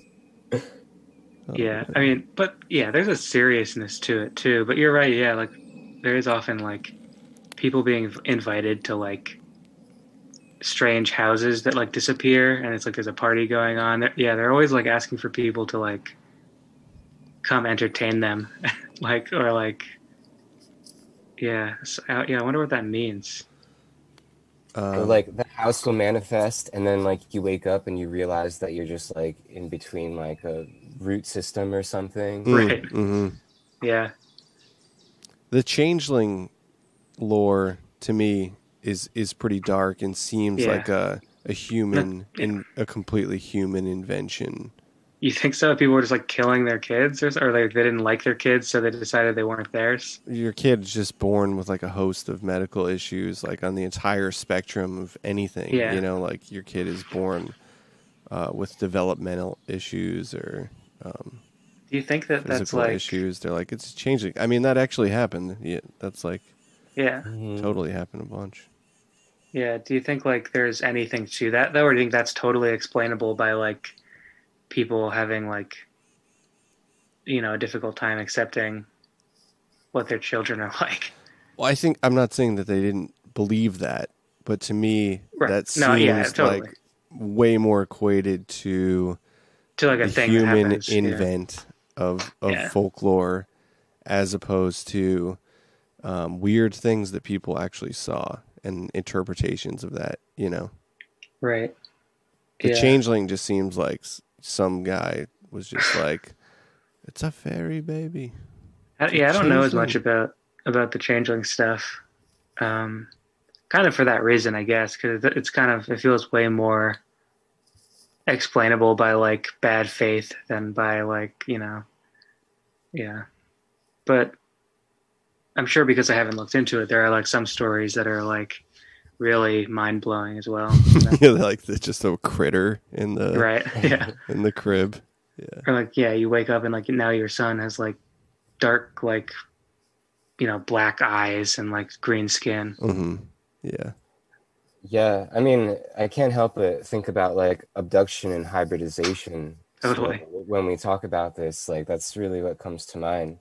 Yeah, I mean, but yeah, there's a seriousness to it too. But you're right. Yeah, like there is often like people being invited to like strange houses that like disappear, and it's like there's a party going on. They're always like asking for people to like come entertain them, like or like. Yeah, I wonder what that means. Or like the house will manifest, and then like you wake up and you realize that you're just like in between like a root system or something. Right. Mm-hmm. Yeah. The changeling lore to me is pretty dark and seems like a human a completely human invention. You think so? People were just like killing their kids, or like they didn't like their kids, so they decided they weren't theirs. Your kid's just born with like a host of medical issues, like on the entire spectrum of anything. Yeah. Like your kid is born with developmental issues or. Do you think that that's like issues? They're like it's changing. I mean, that actually happened. Yeah, that's like totally happened a bunch. Yeah. Do you think like there's anything to that though, or do you think that's totally explainable by like people having like a difficult time accepting what their children are like? Well, I think I'm not saying that they didn't believe that, but to me that seems like way more equated to like a thing human that happens, invent of folklore as opposed to weird things that people actually saw and interpretations of that, Right. The changeling just seems like some guy was just like, it's a fairy baby. I don't know as much about the changeling stuff. Kind of for that reason, I guess, because it's kind of, it feels way more explainable by like bad faith than by like, But I'm sure because I haven't looked into it, there are like some stories that are like really mind blowing as well. Like just a critter in the in the crib. Yeah. Or like you wake up and like now your son has like dark like black eyes and like green skin. Mm-hmm. Yeah. Yeah, I mean, I can't help but think about like abduction and hybridization. Totally. So when we talk about this, like that's really what comes to mind.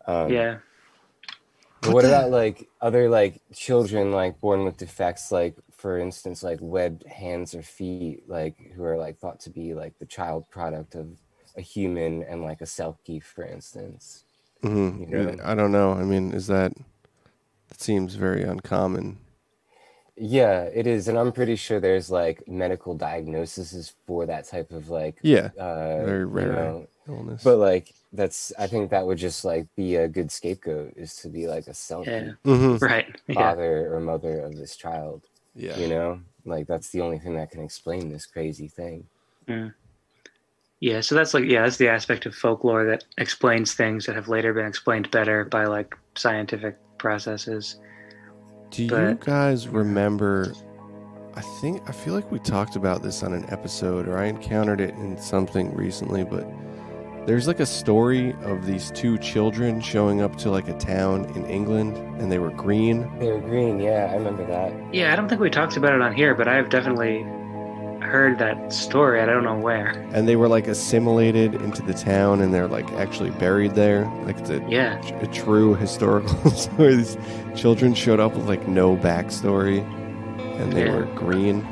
But what about like other like children like born with defects, like for instance, like webbed hands or feet, like who are like thought to be like the child product of a human and like a selkie, for instance? Mm-hmm. I don't know. I mean, that seems very uncommon. Yeah, it is, and I'm pretty sure there's like medical diagnoses for that type of like very rare illness. But like I think that would just like be a good scapegoat, is to be like a selfie, right? Father or mother of this child. Yeah, like that's the only thing that can explain this crazy thing. Yeah, so that's like that's the aspect of folklore that explains things that have later been explained better by like scientific processes. Do you guys remember? I feel like we talked about this on an episode, or I encountered it in something recently, but There's like a story of these two children showing up to like a town in England, and they were green. They were green, yeah, I remember that. Yeah, I don't think we talked about it on here, but I've definitely heard that story. I don't know where. And they were like assimilated into the town, and they're like actually buried there. Like it's a true historical story. These children showed up with like no backstory, and they were green.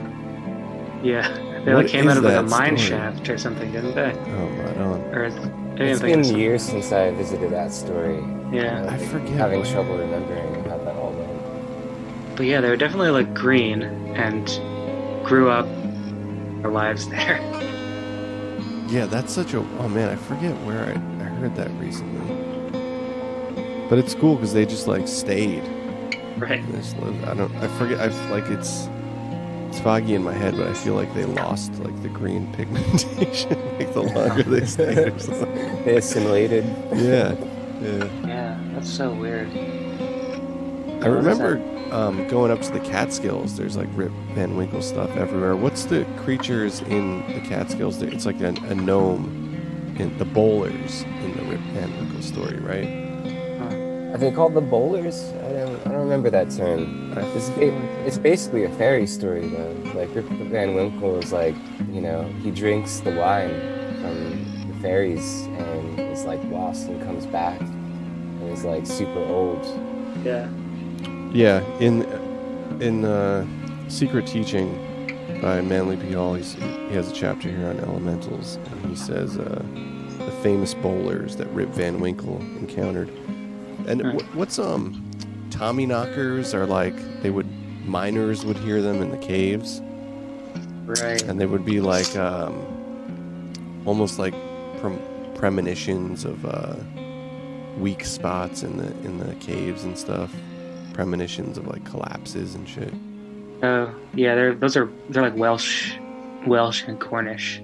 Yeah, they like came out of like a mine shaft or something, didn't they? Oh, right on. Or it's been years since I visited that story. Yeah, I forget. Having trouble remembering how that all went. But yeah, they were definitely like green and grew up their lives there. Yeah, that's such a... Oh, man, I forget where I heard that recently. But it's cool because they just, like, stayed. Right. I forget... It's foggy in my head, but I feel like they lost, like, the green pigmentation. Like, the longer they stayed or something. They assimilated. Yeah. Yeah, that's so weird. I remember... going up to the Catskills, there's like Rip Van Winkle stuff everywhere. What's the creatures in the Catskills? It's like a gnome in the bowlers in the Rip Van Winkle story, right? Are they called the bowlers? I don't remember that term. It's basically a fairy story though. Like Rip Van Winkle is like, you know, he drinks the wine from the fairies and is like lost and comes back and is like super old. Yeah. Yeah, in Secret Teaching by Manly P. Hall, he has a chapter here on elementals, and he says the famous bowlers that Rip Van Winkle encountered. And what's Tommy knockers are like? Miners would hear them in the caves, right? And they would be like almost like premonitions of weak spots in the caves and stuff. Premonitions of like collapses and shit. Oh yeah, they're like Welsh and Cornish,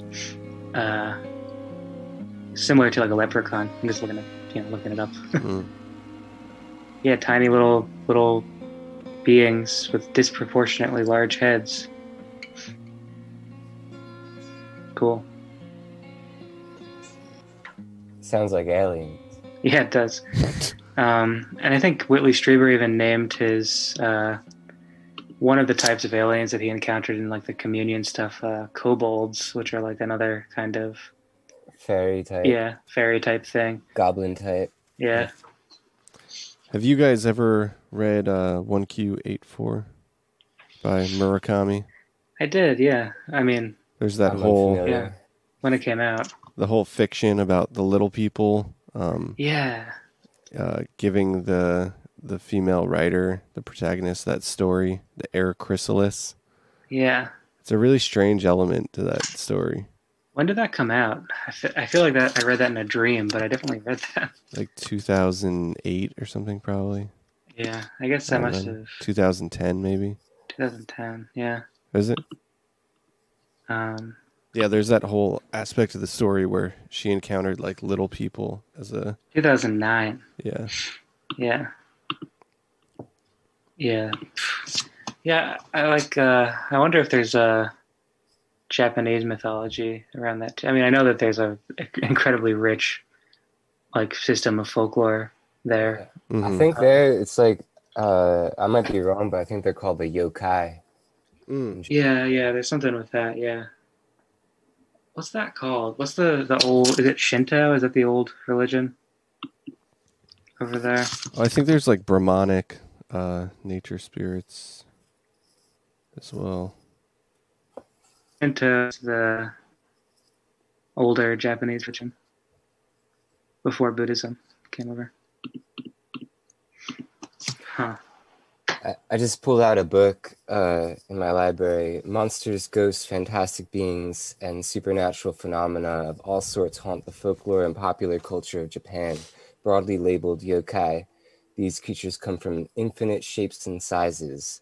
similar to like a leprechaun. I'm just looking it up. Yeah, tiny little beings with disproportionately large heads. Cool. Sounds like aliens. Yeah, it does. And I think Whitley Strieber even named his one of the types of aliens that he encountered in like the communion stuff, kobolds, which are like another kind of fairy type. Yeah, fairy type thing. Goblin type. Yeah. Have you guys ever read 1Q84 by Murakami? I did, yeah. I mean, there's that whole when it came out. The whole fiction about the little people. Giving the female writer, the protagonist, that story, the air chrysalis. Yeah. It's a really strange element to that story. When did that come out? I feel like that I read that in a dream, but I definitely read that. Like 2008 or something, probably. Yeah, I guess I must have. 2010, maybe. 2010, yeah. Is it? Yeah, there's that whole aspect of the story where she encountered like little people as a 2009. Yeah. Yeah. Yeah. Yeah, I like I wonder if there's a Japanese mythology around that too. I mean, I know that there's a incredibly rich like system of folklore there. Mm-hmm. I think it's like I might be wrong, but I think they're called the yokai. Yeah, there's something with that, yeah. What's that called? What's the old... Is it Shinto? Is that the old religion over there? I think there's like Brahmanic nature spirits as well. Shinto is the older Japanese religion before Buddhism came over. Huh. I just pulled out a book in my library. Monsters, ghosts, fantastic beings, and supernatural phenomena of all sorts haunt the folklore and popular culture of Japan, broadly labeled yokai. These creatures come from infinite shapes and sizes,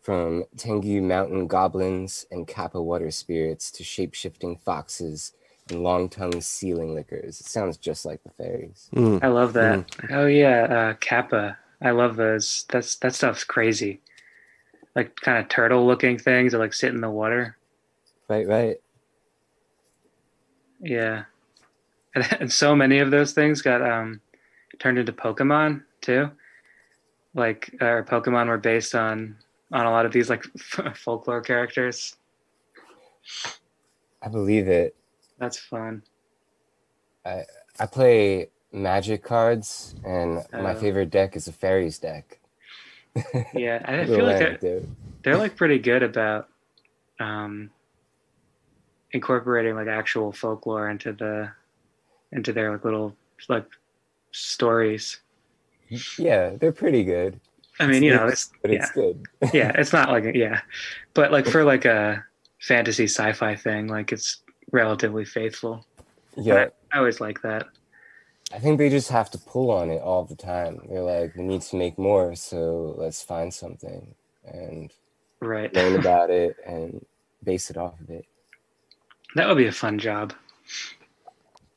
from Tengu mountain goblins and Kappa water spirits to shape-shifting foxes and long-tongued ceiling lickers. It sounds just like the fairies. I love that. Oh yeah, Kappa. I love those. That stuff's crazy. Like kind of turtle-looking things that like sit in the water. Right. Yeah. And so many of those things got turned into Pokemon too. Like, or Pokemon were based on a lot of these like folklore characters. I believe it. That's fun. I play Magic cards, and my favorite deck is a Faeries deck. Yeah, I feel like they're like pretty good about incorporating like actual folklore into their like little like stories. Yeah, they're pretty good. I mean, it's good. Yeah, it's not like but like for like a fantasy sci-fi thing, like it's relatively faithful. Yeah, I always like that. I think they just have to pull on it all the time. They're like, we need to make more, so let's find something and learn about it and base it off of it. That would be a fun job.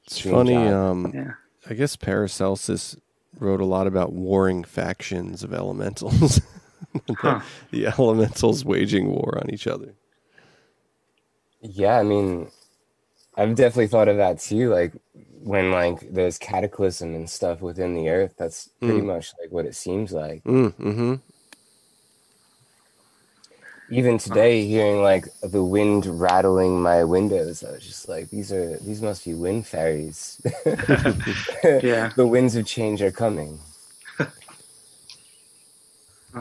It's funny. I guess Paracelsus wrote a lot about warring factions of elementals. The elementals waging war on each other. Yeah, I mean, I've definitely thought of that too. Like when like there's cataclysm and stuff within the earth, that's pretty much like what it seems like. Mm-hmm. Even today, hearing like the wind rattling my windows, I was just like, these must be wind fairies. Yeah, the winds of change are coming.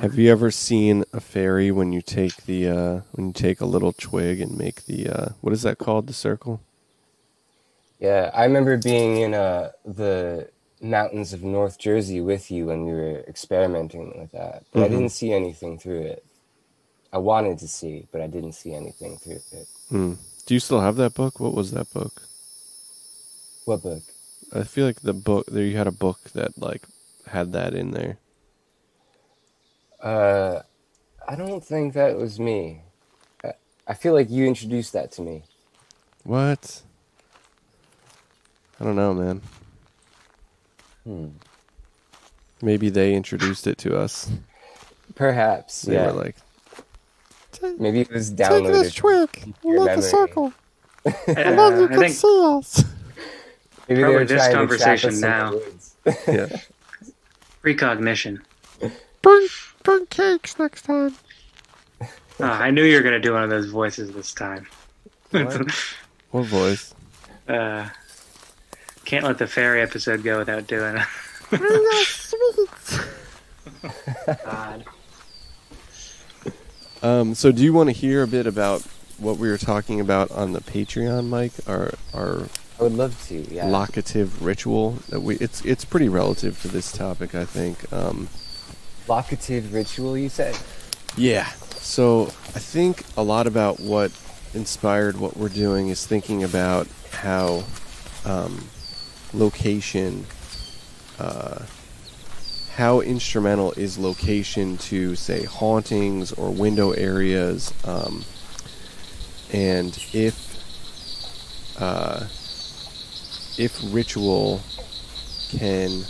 Have you ever seen a fairy when you take a little twig and make the what is that called, the circle? Yeah, I remember being in the mountains of North Jersey with you when we were experimenting with that, but I didn't see anything through it. I wanted to see, but I didn't see anything through it. Do you still have that book? What was that book? What book? I feel like the book there. You had a book that like had that in there. I don't think that was me. I feel like you introduced that to me. What? I don't know, man. Maybe they introduced it to us. Perhaps, They were like, maybe it was downloaded. Take this twig, we'll make a circle, and then you can see us. Maybe probably this conversation now. yeah. Precognition. Bring cakes next time. I knew you were going to do one of those voices this time. What voice? Can't let the fairy episode go without doing it. Bring us sweets. God. So do you want to hear a bit about what we were talking about on the Patreon, Mike? Our I would love to, yeah. Locative ritual that it's pretty relative to this topic, I think. Locative ritual, you said? Yeah. So I think a lot about what inspired what we're doing is thinking about how location, how instrumental is location to, say, hauntings or window areas, and if ritual can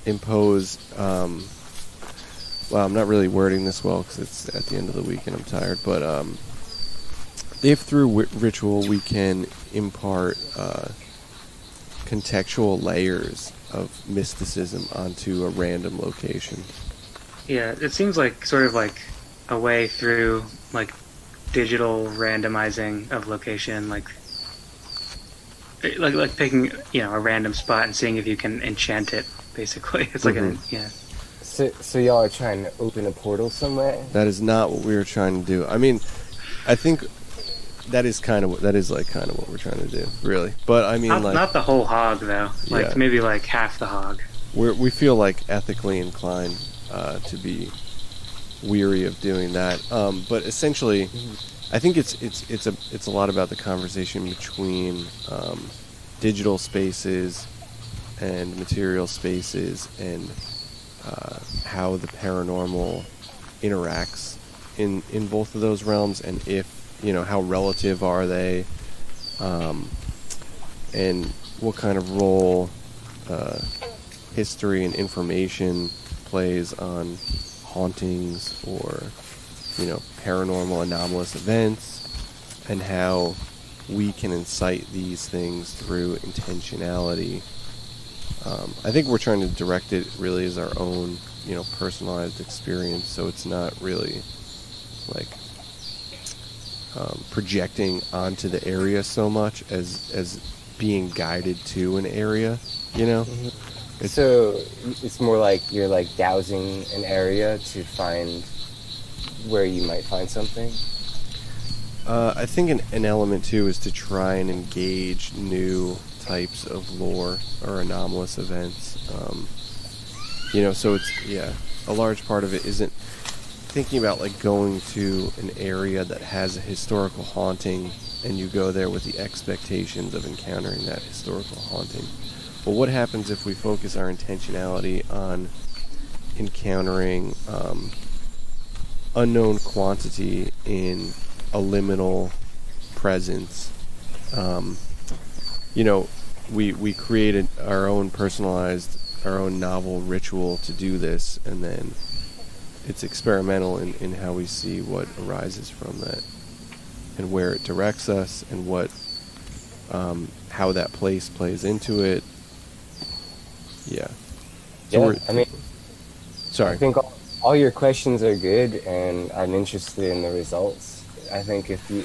impose, well, I'm not really wording this well because it's at the end of the week and I'm tired, but if through ritual we can impart contextual layers of mysticism onto a random location. Yeah, it seems like sort of like a way through like digital randomizing of location, like picking, a random spot and seeing if you can enchant it. Basically, it's like So y'all are trying to open a portal somewhere? That is not what we were trying to do. I mean, I think that is kind of what we're trying to do, really. But I mean, not the whole hog though. Like maybe like half the hog. We feel like ethically inclined to be weary of doing that. But essentially, I think it's a lot about the conversation between digital spaces and material spaces, and how the paranormal interacts in both of those realms, and if how relative are they, and what kind of role history and information plays on hauntings or paranormal anomalous events, and how we can incite these things through intentionality. I think we're trying to direct it really as our own, personalized experience, so it's not really like projecting onto the area so much as being guided to an area, Mm-hmm. So it's more like you're like dowsing an area to find where you might find something? I think an element too is to try and engage new types of lore or anomalous events. So it's, a large part of it isn't thinking about like going to an area that has a historical haunting and you go there with the expectations of encountering that historical haunting. But what happens if we focus our intentionality on encountering unknown quantity in a liminal presence? We created our own personalized, our own novel ritual to do this, and then it's experimental in how we see what arises from that and where it directs us and what how that place plays into it. Sorry. I think all your questions are good, and I'm interested in the results. I think if you,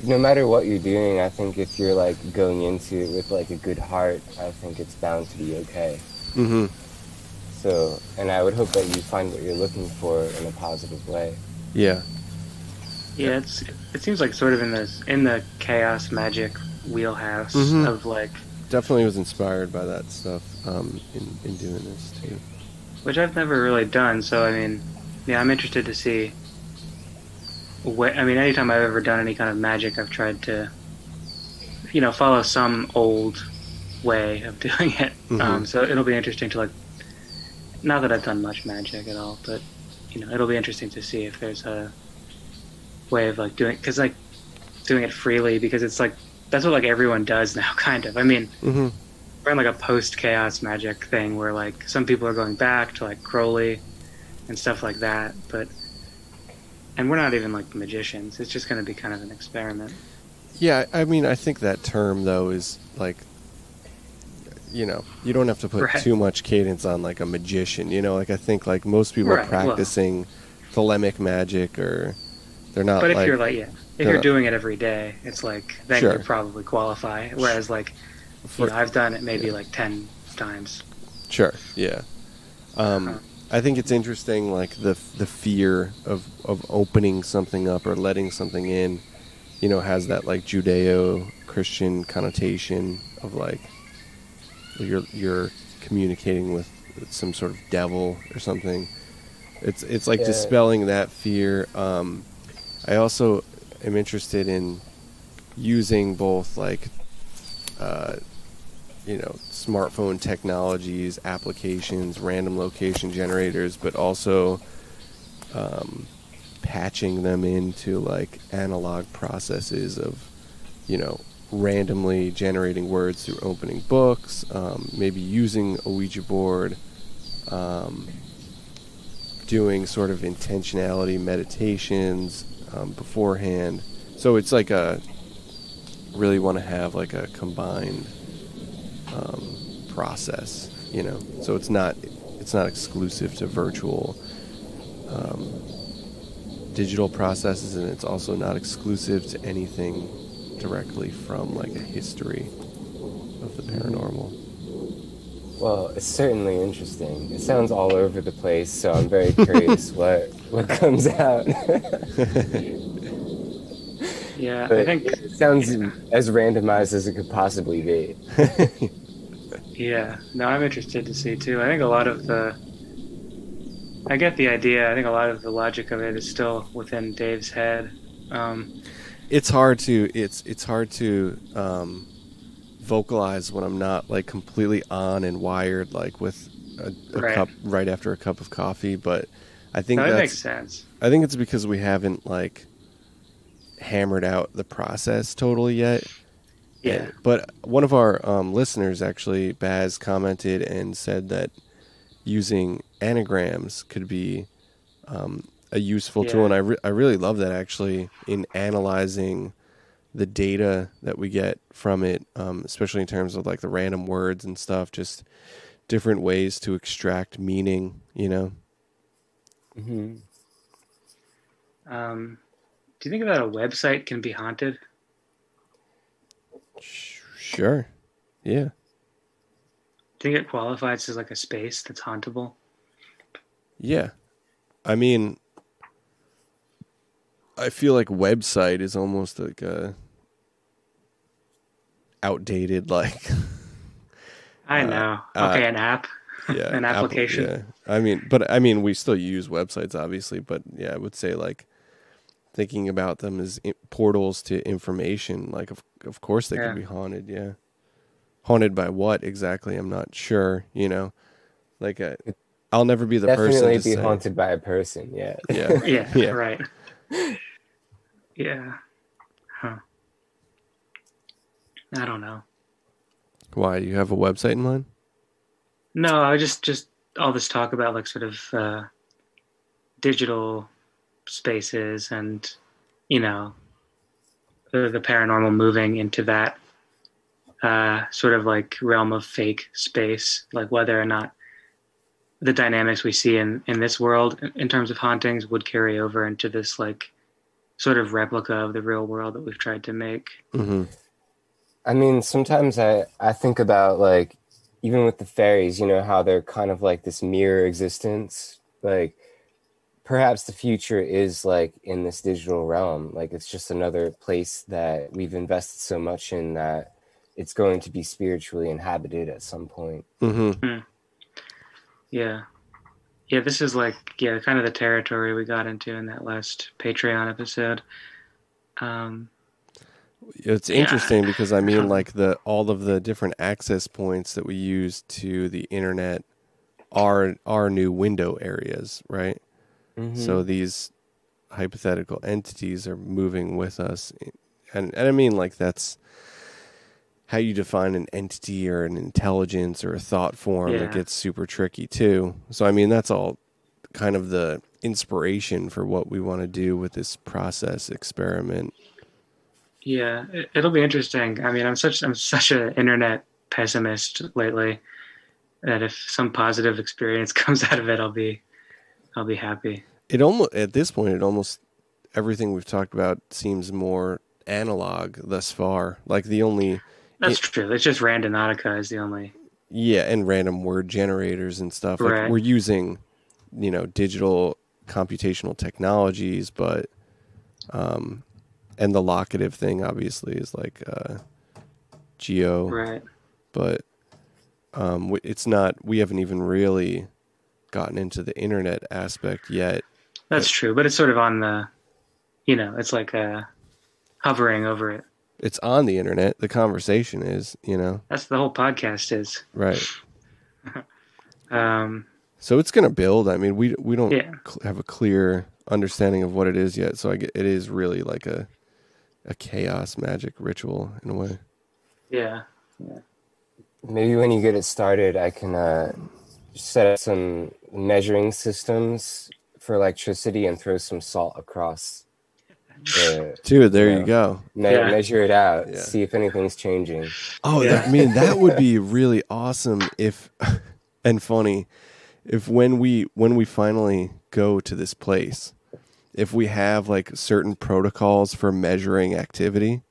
no matter what you're doing, I think if you're, going into it with, a good heart, I think it's bound to be okay. Mm-hmm. So, and I would hope that you find what you're looking for in a positive way. Yeah. Yeah, it seems like sort of in the chaos magic wheelhouse of definitely was inspired by that stuff in doing this too. Which I've never really done, so I'm interested to see anytime I've ever done any kind of magic, I've tried to, follow some old way of doing it. Mm-hmm. So it'll be interesting to not that I've done much magic at all, but it'll be interesting to see if there's a way of doing it freely, because it's that's what everyone does now, kind of. Mm-hmm. We're in a post-chaos magic thing where some people are going back to Crowley and stuff like that, and we're not even magicians. It's just going to be kind of an experiment. Yeah, I think that term though is you don't have to put too much cadence on a magician. I think most people are practicing thelemic magic, or they're not. But if you're if you're doing it every day, it's then you probably qualify. Whereas I've done it maybe 10 times. Sure. Yeah. I think it's interesting, the fear of opening something up or letting something in, has that Judeo-Christian connotation of you're communicating with some sort of devil or something. It's dispelling that fear. I also am interested in using both smartphone technologies, applications, random location generators, but also patching them into analog processes of randomly generating words through opening books, maybe using a Ouija board, doing sort of intentionality meditations beforehand. So it's really want to have a combined process, so it's not exclusive to virtual digital processes, and it's also not exclusive to anything directly from a history of the paranormal. Well, it's certainly interesting. It sounds all over the place, so I'm very curious what comes out. Yeah, but I think it sounds as randomized as it could possibly be. Yeah, no, I'm interested to see too. I think I get the idea. I think a lot of the logic of it is still within Dave's head. It's hard to vocalize when I'm not completely on and wired with a cup right after a cup of coffee. But I think that makes sense. I think it's because we haven't hammered out the process totally yet. Yeah. But one of our listeners, actually, Baz, commented and said that using anagrams could be a useful tool, and I really love that, actually, in analyzing the data that we get from it, especially in terms of like the random words and stuff, just different ways to extract meaning, you know? Mm-hmm. Do you think that a website can be haunted? Sure. Yeah. Do you think it qualifies as like a space that's hauntable? Yeah. I mean, I feel like website is almost like a outdated, like... I know. Okay, an app. Yeah. An application. Yeah. We still use websites, obviously, but yeah, I would say like thinking about them as portals to information, like of course they can be haunted, yeah. Haunted by what exactly? I'm not sure, you know. Like I'll never be the person to Definitely be say. haunted by a person, yeah. Yeah. Yeah, right. Yeah. Huh. I don't know. Why? Do you have a website in mind? No, I just all this talk about like sort of digital spaces and, you know, the paranormal moving into that sort of like realm of fake space, like whether or not the dynamics we see in this world in terms of hauntings would carry over into this like sort of replica of the real world that we've tried to make. Mm-hmm. I mean, sometimes I think about, like, even with the fairies, you know, how they're kind of like this mirror existence. Like, perhaps the future is, like, in this digital realm. Like, it's just another place that we've invested so much in that it's going to be spiritually inhabited at some point. Mm-hmm. Mm. Yeah. Yeah, this is like, kind of the territory we got into in that last Patreon episode. It's interesting because I mean, like all of the different access points that we use to the internet are new window areas, right? Mm-hmm. So these hypothetical entities are moving with us, and I mean, like that's how you define an entity or an intelligence or a thought form. That gets super tricky too. So I mean, that's all kind of the inspiration for what we want to do with this process experiment. Yeah, it'll be interesting. I mean, I'm such an internet pessimist lately that if some positive experience comes out of it, I'll be happy. It almost at this point, everything we've talked about seems more analog thus far. Like that's true. It's just Randonautica is the only. Yeah, and random word generators and stuff. Like right. We're using, you know, digital computational technologies, but and the locative thing obviously is like geo, right? But it's not. We haven't even really gotten into the internet aspect yet. That's true, but it's sort of on the, you know, it's like hovering over it. It's on the internet. The conversation is, you know. That's the whole podcast is. Right. So it's going to build. I mean, we don't have a clear understanding of what it is yet. So it is really like a chaos magic ritual in a way. Yeah. Maybe when you get it started, I can set up some measuring systems for electricity and throw some salt across. Dude, there you go. Measure it out. Yeah. See if anything's changing. Oh, I mean, that would be really awesome if, and funny, if when we finally go to this place, if we have like certain protocols for measuring activity.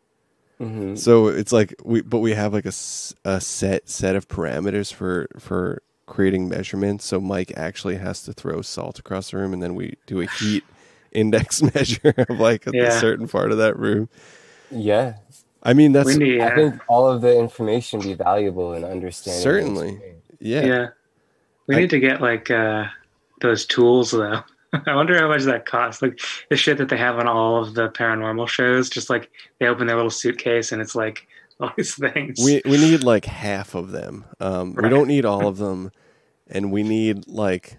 Mm-hmm. So it's like we have like a set of parameters for creating measurements. So Mike actually has to throw salt across the room, and then we do a heat index measure of like a certain part of that room. Yeah. I mean, I think all of the information be valuable in understanding. Certainly. Yeah. We need to get like those tools though. I wonder how much that costs. Like the shit that they have on all of the paranormal shows, just like they open their little suitcase and it's like all these things. We need like half of them. Right. We don't need all of them. And we need like,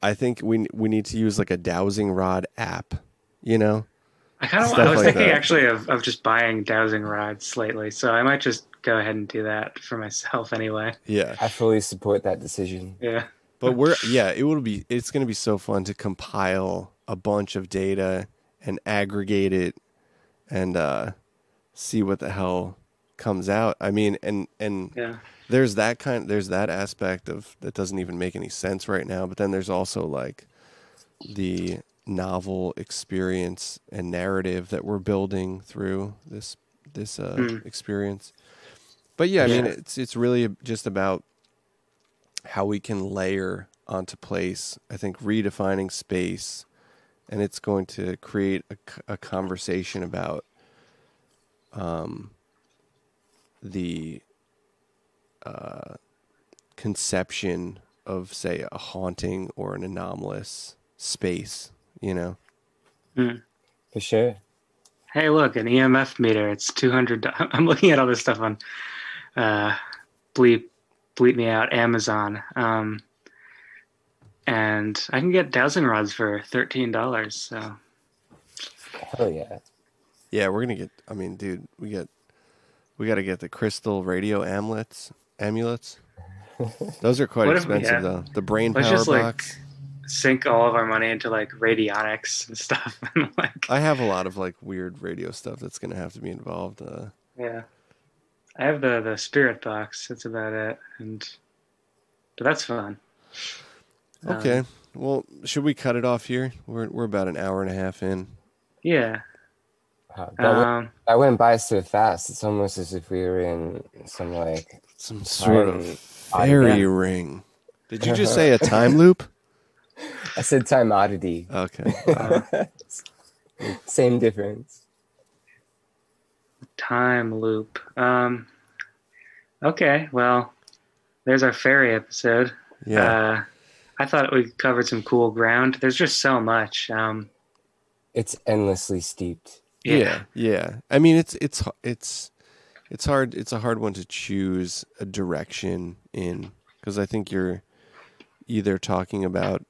I think we need to use like a dowsing rod app, you know? I was thinking actually of just buying dowsing rods lately. So I might just go ahead and do that for myself anyway. Yeah. I fully support that decision. Yeah. But it's going to be so fun to compile a bunch of data and aggregate it and see what the hell comes out. I mean, and yeah. there's that aspect of that doesn't even make any sense right now. But then there's also like the novel experience and narrative that we're building through this experience. But yeah, I mean, it's really just about how we can layer onto place. I think redefining space, and it's going to create a conversation about the conception of, say, a haunting or an anomalous space, you know? For sure. Hey, look, an EMF meter. It's $200. I'm looking at all this stuff on bleep me out, Amazon. And I can get dowsing rods for $13. So. Hell yeah. Yeah, we're gonna get. I mean, dude, we got to get the crystal radio amulets. Those are quite expensive, though. The brain Let's power just, box. Sink all of our money into like radionics and stuff. I have a lot of like weird radio stuff that's gonna have to be involved. Yeah, I have the spirit box. That's about it, but that's fun. Okay, well, should we cut it off here? We're about an hour and a half in. Yeah. That went by so fast. It's almost as if we were in some sort of fairy ring. Did you just say a time loop? I said time oddity. Okay. Same difference. Time loop. Okay, well, there's our fairy episode. Yeah. I thought we covered some cool ground. There's just so much. It's endlessly steeped. Yeah. I mean, it's hard. It's a hard one to choose a direction in, because I think you're either talking about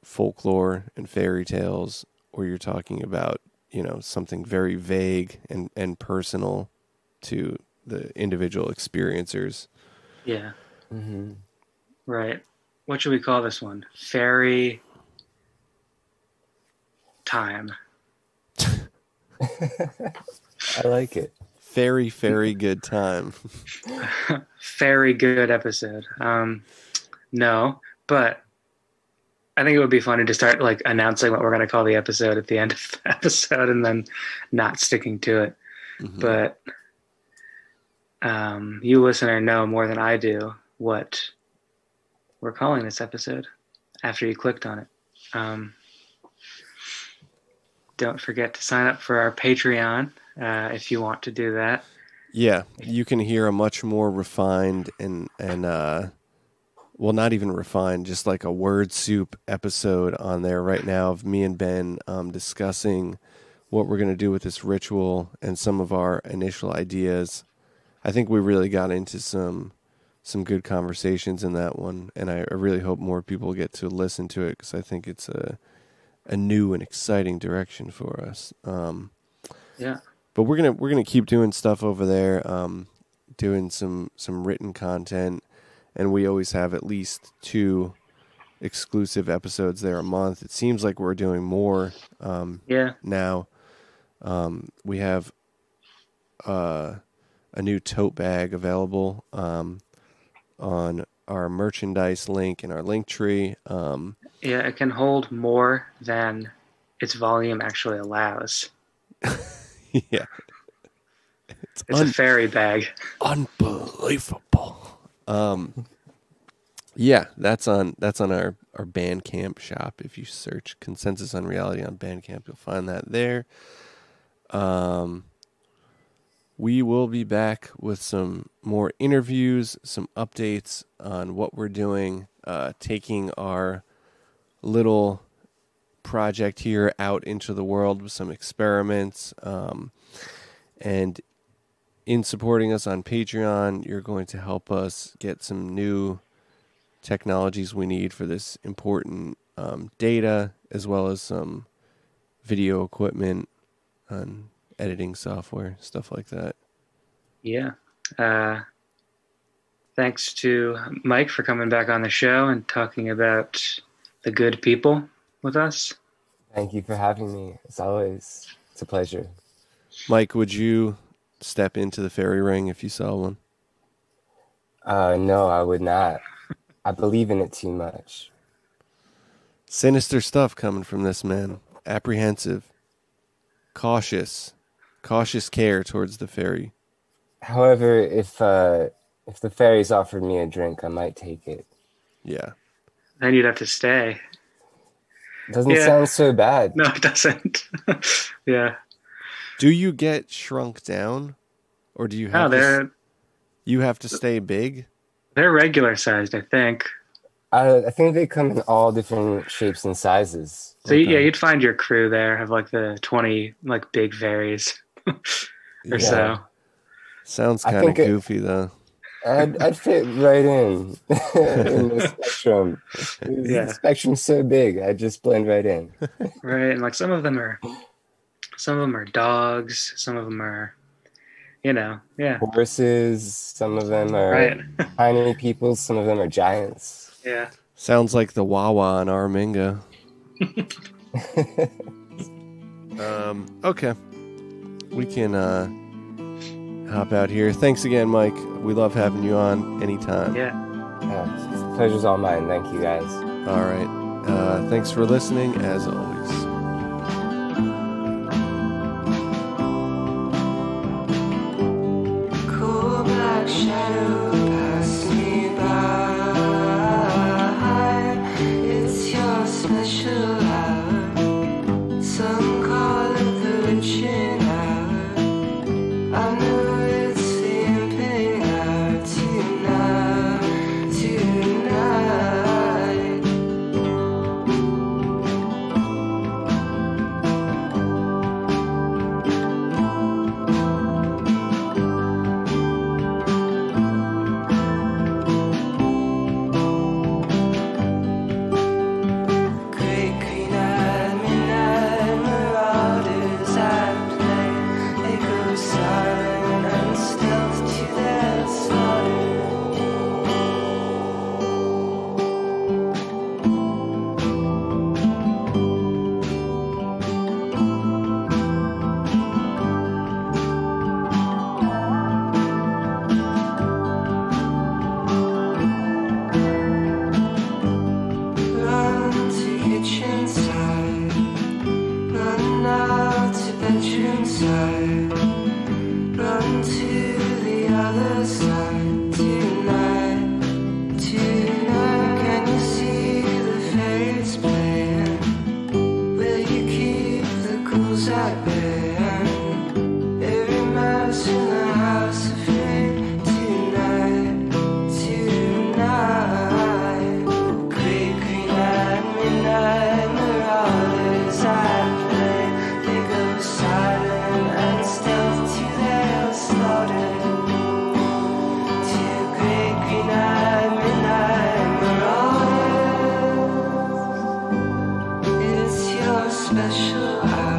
folklore and fairy tales, or you're talking about, something very vague and personal to the individual experiencers. Yeah. Mm-hmm. Right. What should we call this one? Fairy time. I like it. Very, very good time. Very good episode. No, but I think it would be funny to start like announcing what we're going to call the episode at the end of the episode and then not sticking to it. Mm-hmm. But you listener know more than I do what we're calling this episode after you clicked on it. Don't forget to sign up for our Patreon if you want to do that. Yeah, you can hear a much more refined and well, not even refined, just like a word soup episode on there right now of me and Ben discussing what we're going to do with this ritual and some of our initial ideas. I think we really got into some good conversations in that one, and I really hope more people get to listen to it, because I think it's a new and exciting direction for us. Yeah. But we're gonna keep doing stuff over there, doing some written content, and we always have at least 2 exclusive episodes there a month. It seems like we're doing more now. We have a new tote bag available on our merchandise link in our link tree. Yeah, it can hold more than its volume actually allows. Yeah. It's a fairy bag. Unbelievable. Yeah, that's on our Bandcamp shop. If you search Consensus on Reality on Bandcamp, you'll find that there. We will be back with some more interviews, some updates on what we're doing, taking our little project here out into the world with some experiments. And in supporting us on Patreon, you're going to help us get some new technologies we need for this important data, as well as some video equipment and editing software, stuff like that. Yeah. Thanks to Mike for coming back on the show and talking about the good people with us. Thank you for having me. As always, it's a pleasure. Mike, would you step into the fairy ring if you saw one? No, I would not. I believe in it too much. Sinister stuff coming from this man. Apprehensive. Cautious care towards the fairy. However, if the fairies offered me a drink, I might take it. Yeah. Then you'd have to stay. Doesn't sound so bad. No, it doesn't. Yeah. Do you get shrunk down, or do you have you have to stay big? They're regular sized, I think. I think they come in all different shapes and sizes. So you'd find your crew there, have like the 20 like big fairies or so. Sounds kind of goofy though. I'd fit right in the spectrum. The spectrum's so big, I'd just blend right in. Right, and like some of them are dogs, some of them are, horses. Some of them are tiny people. Some of them are giants. Yeah. Sounds like the Wawa in Aramingo. Okay. We can hop out here. Thanks again, Mike. We love having you on anytime. Yeah. The pleasure's all mine. Thank you, guys. All right. Thanks for listening, as always. Special hour.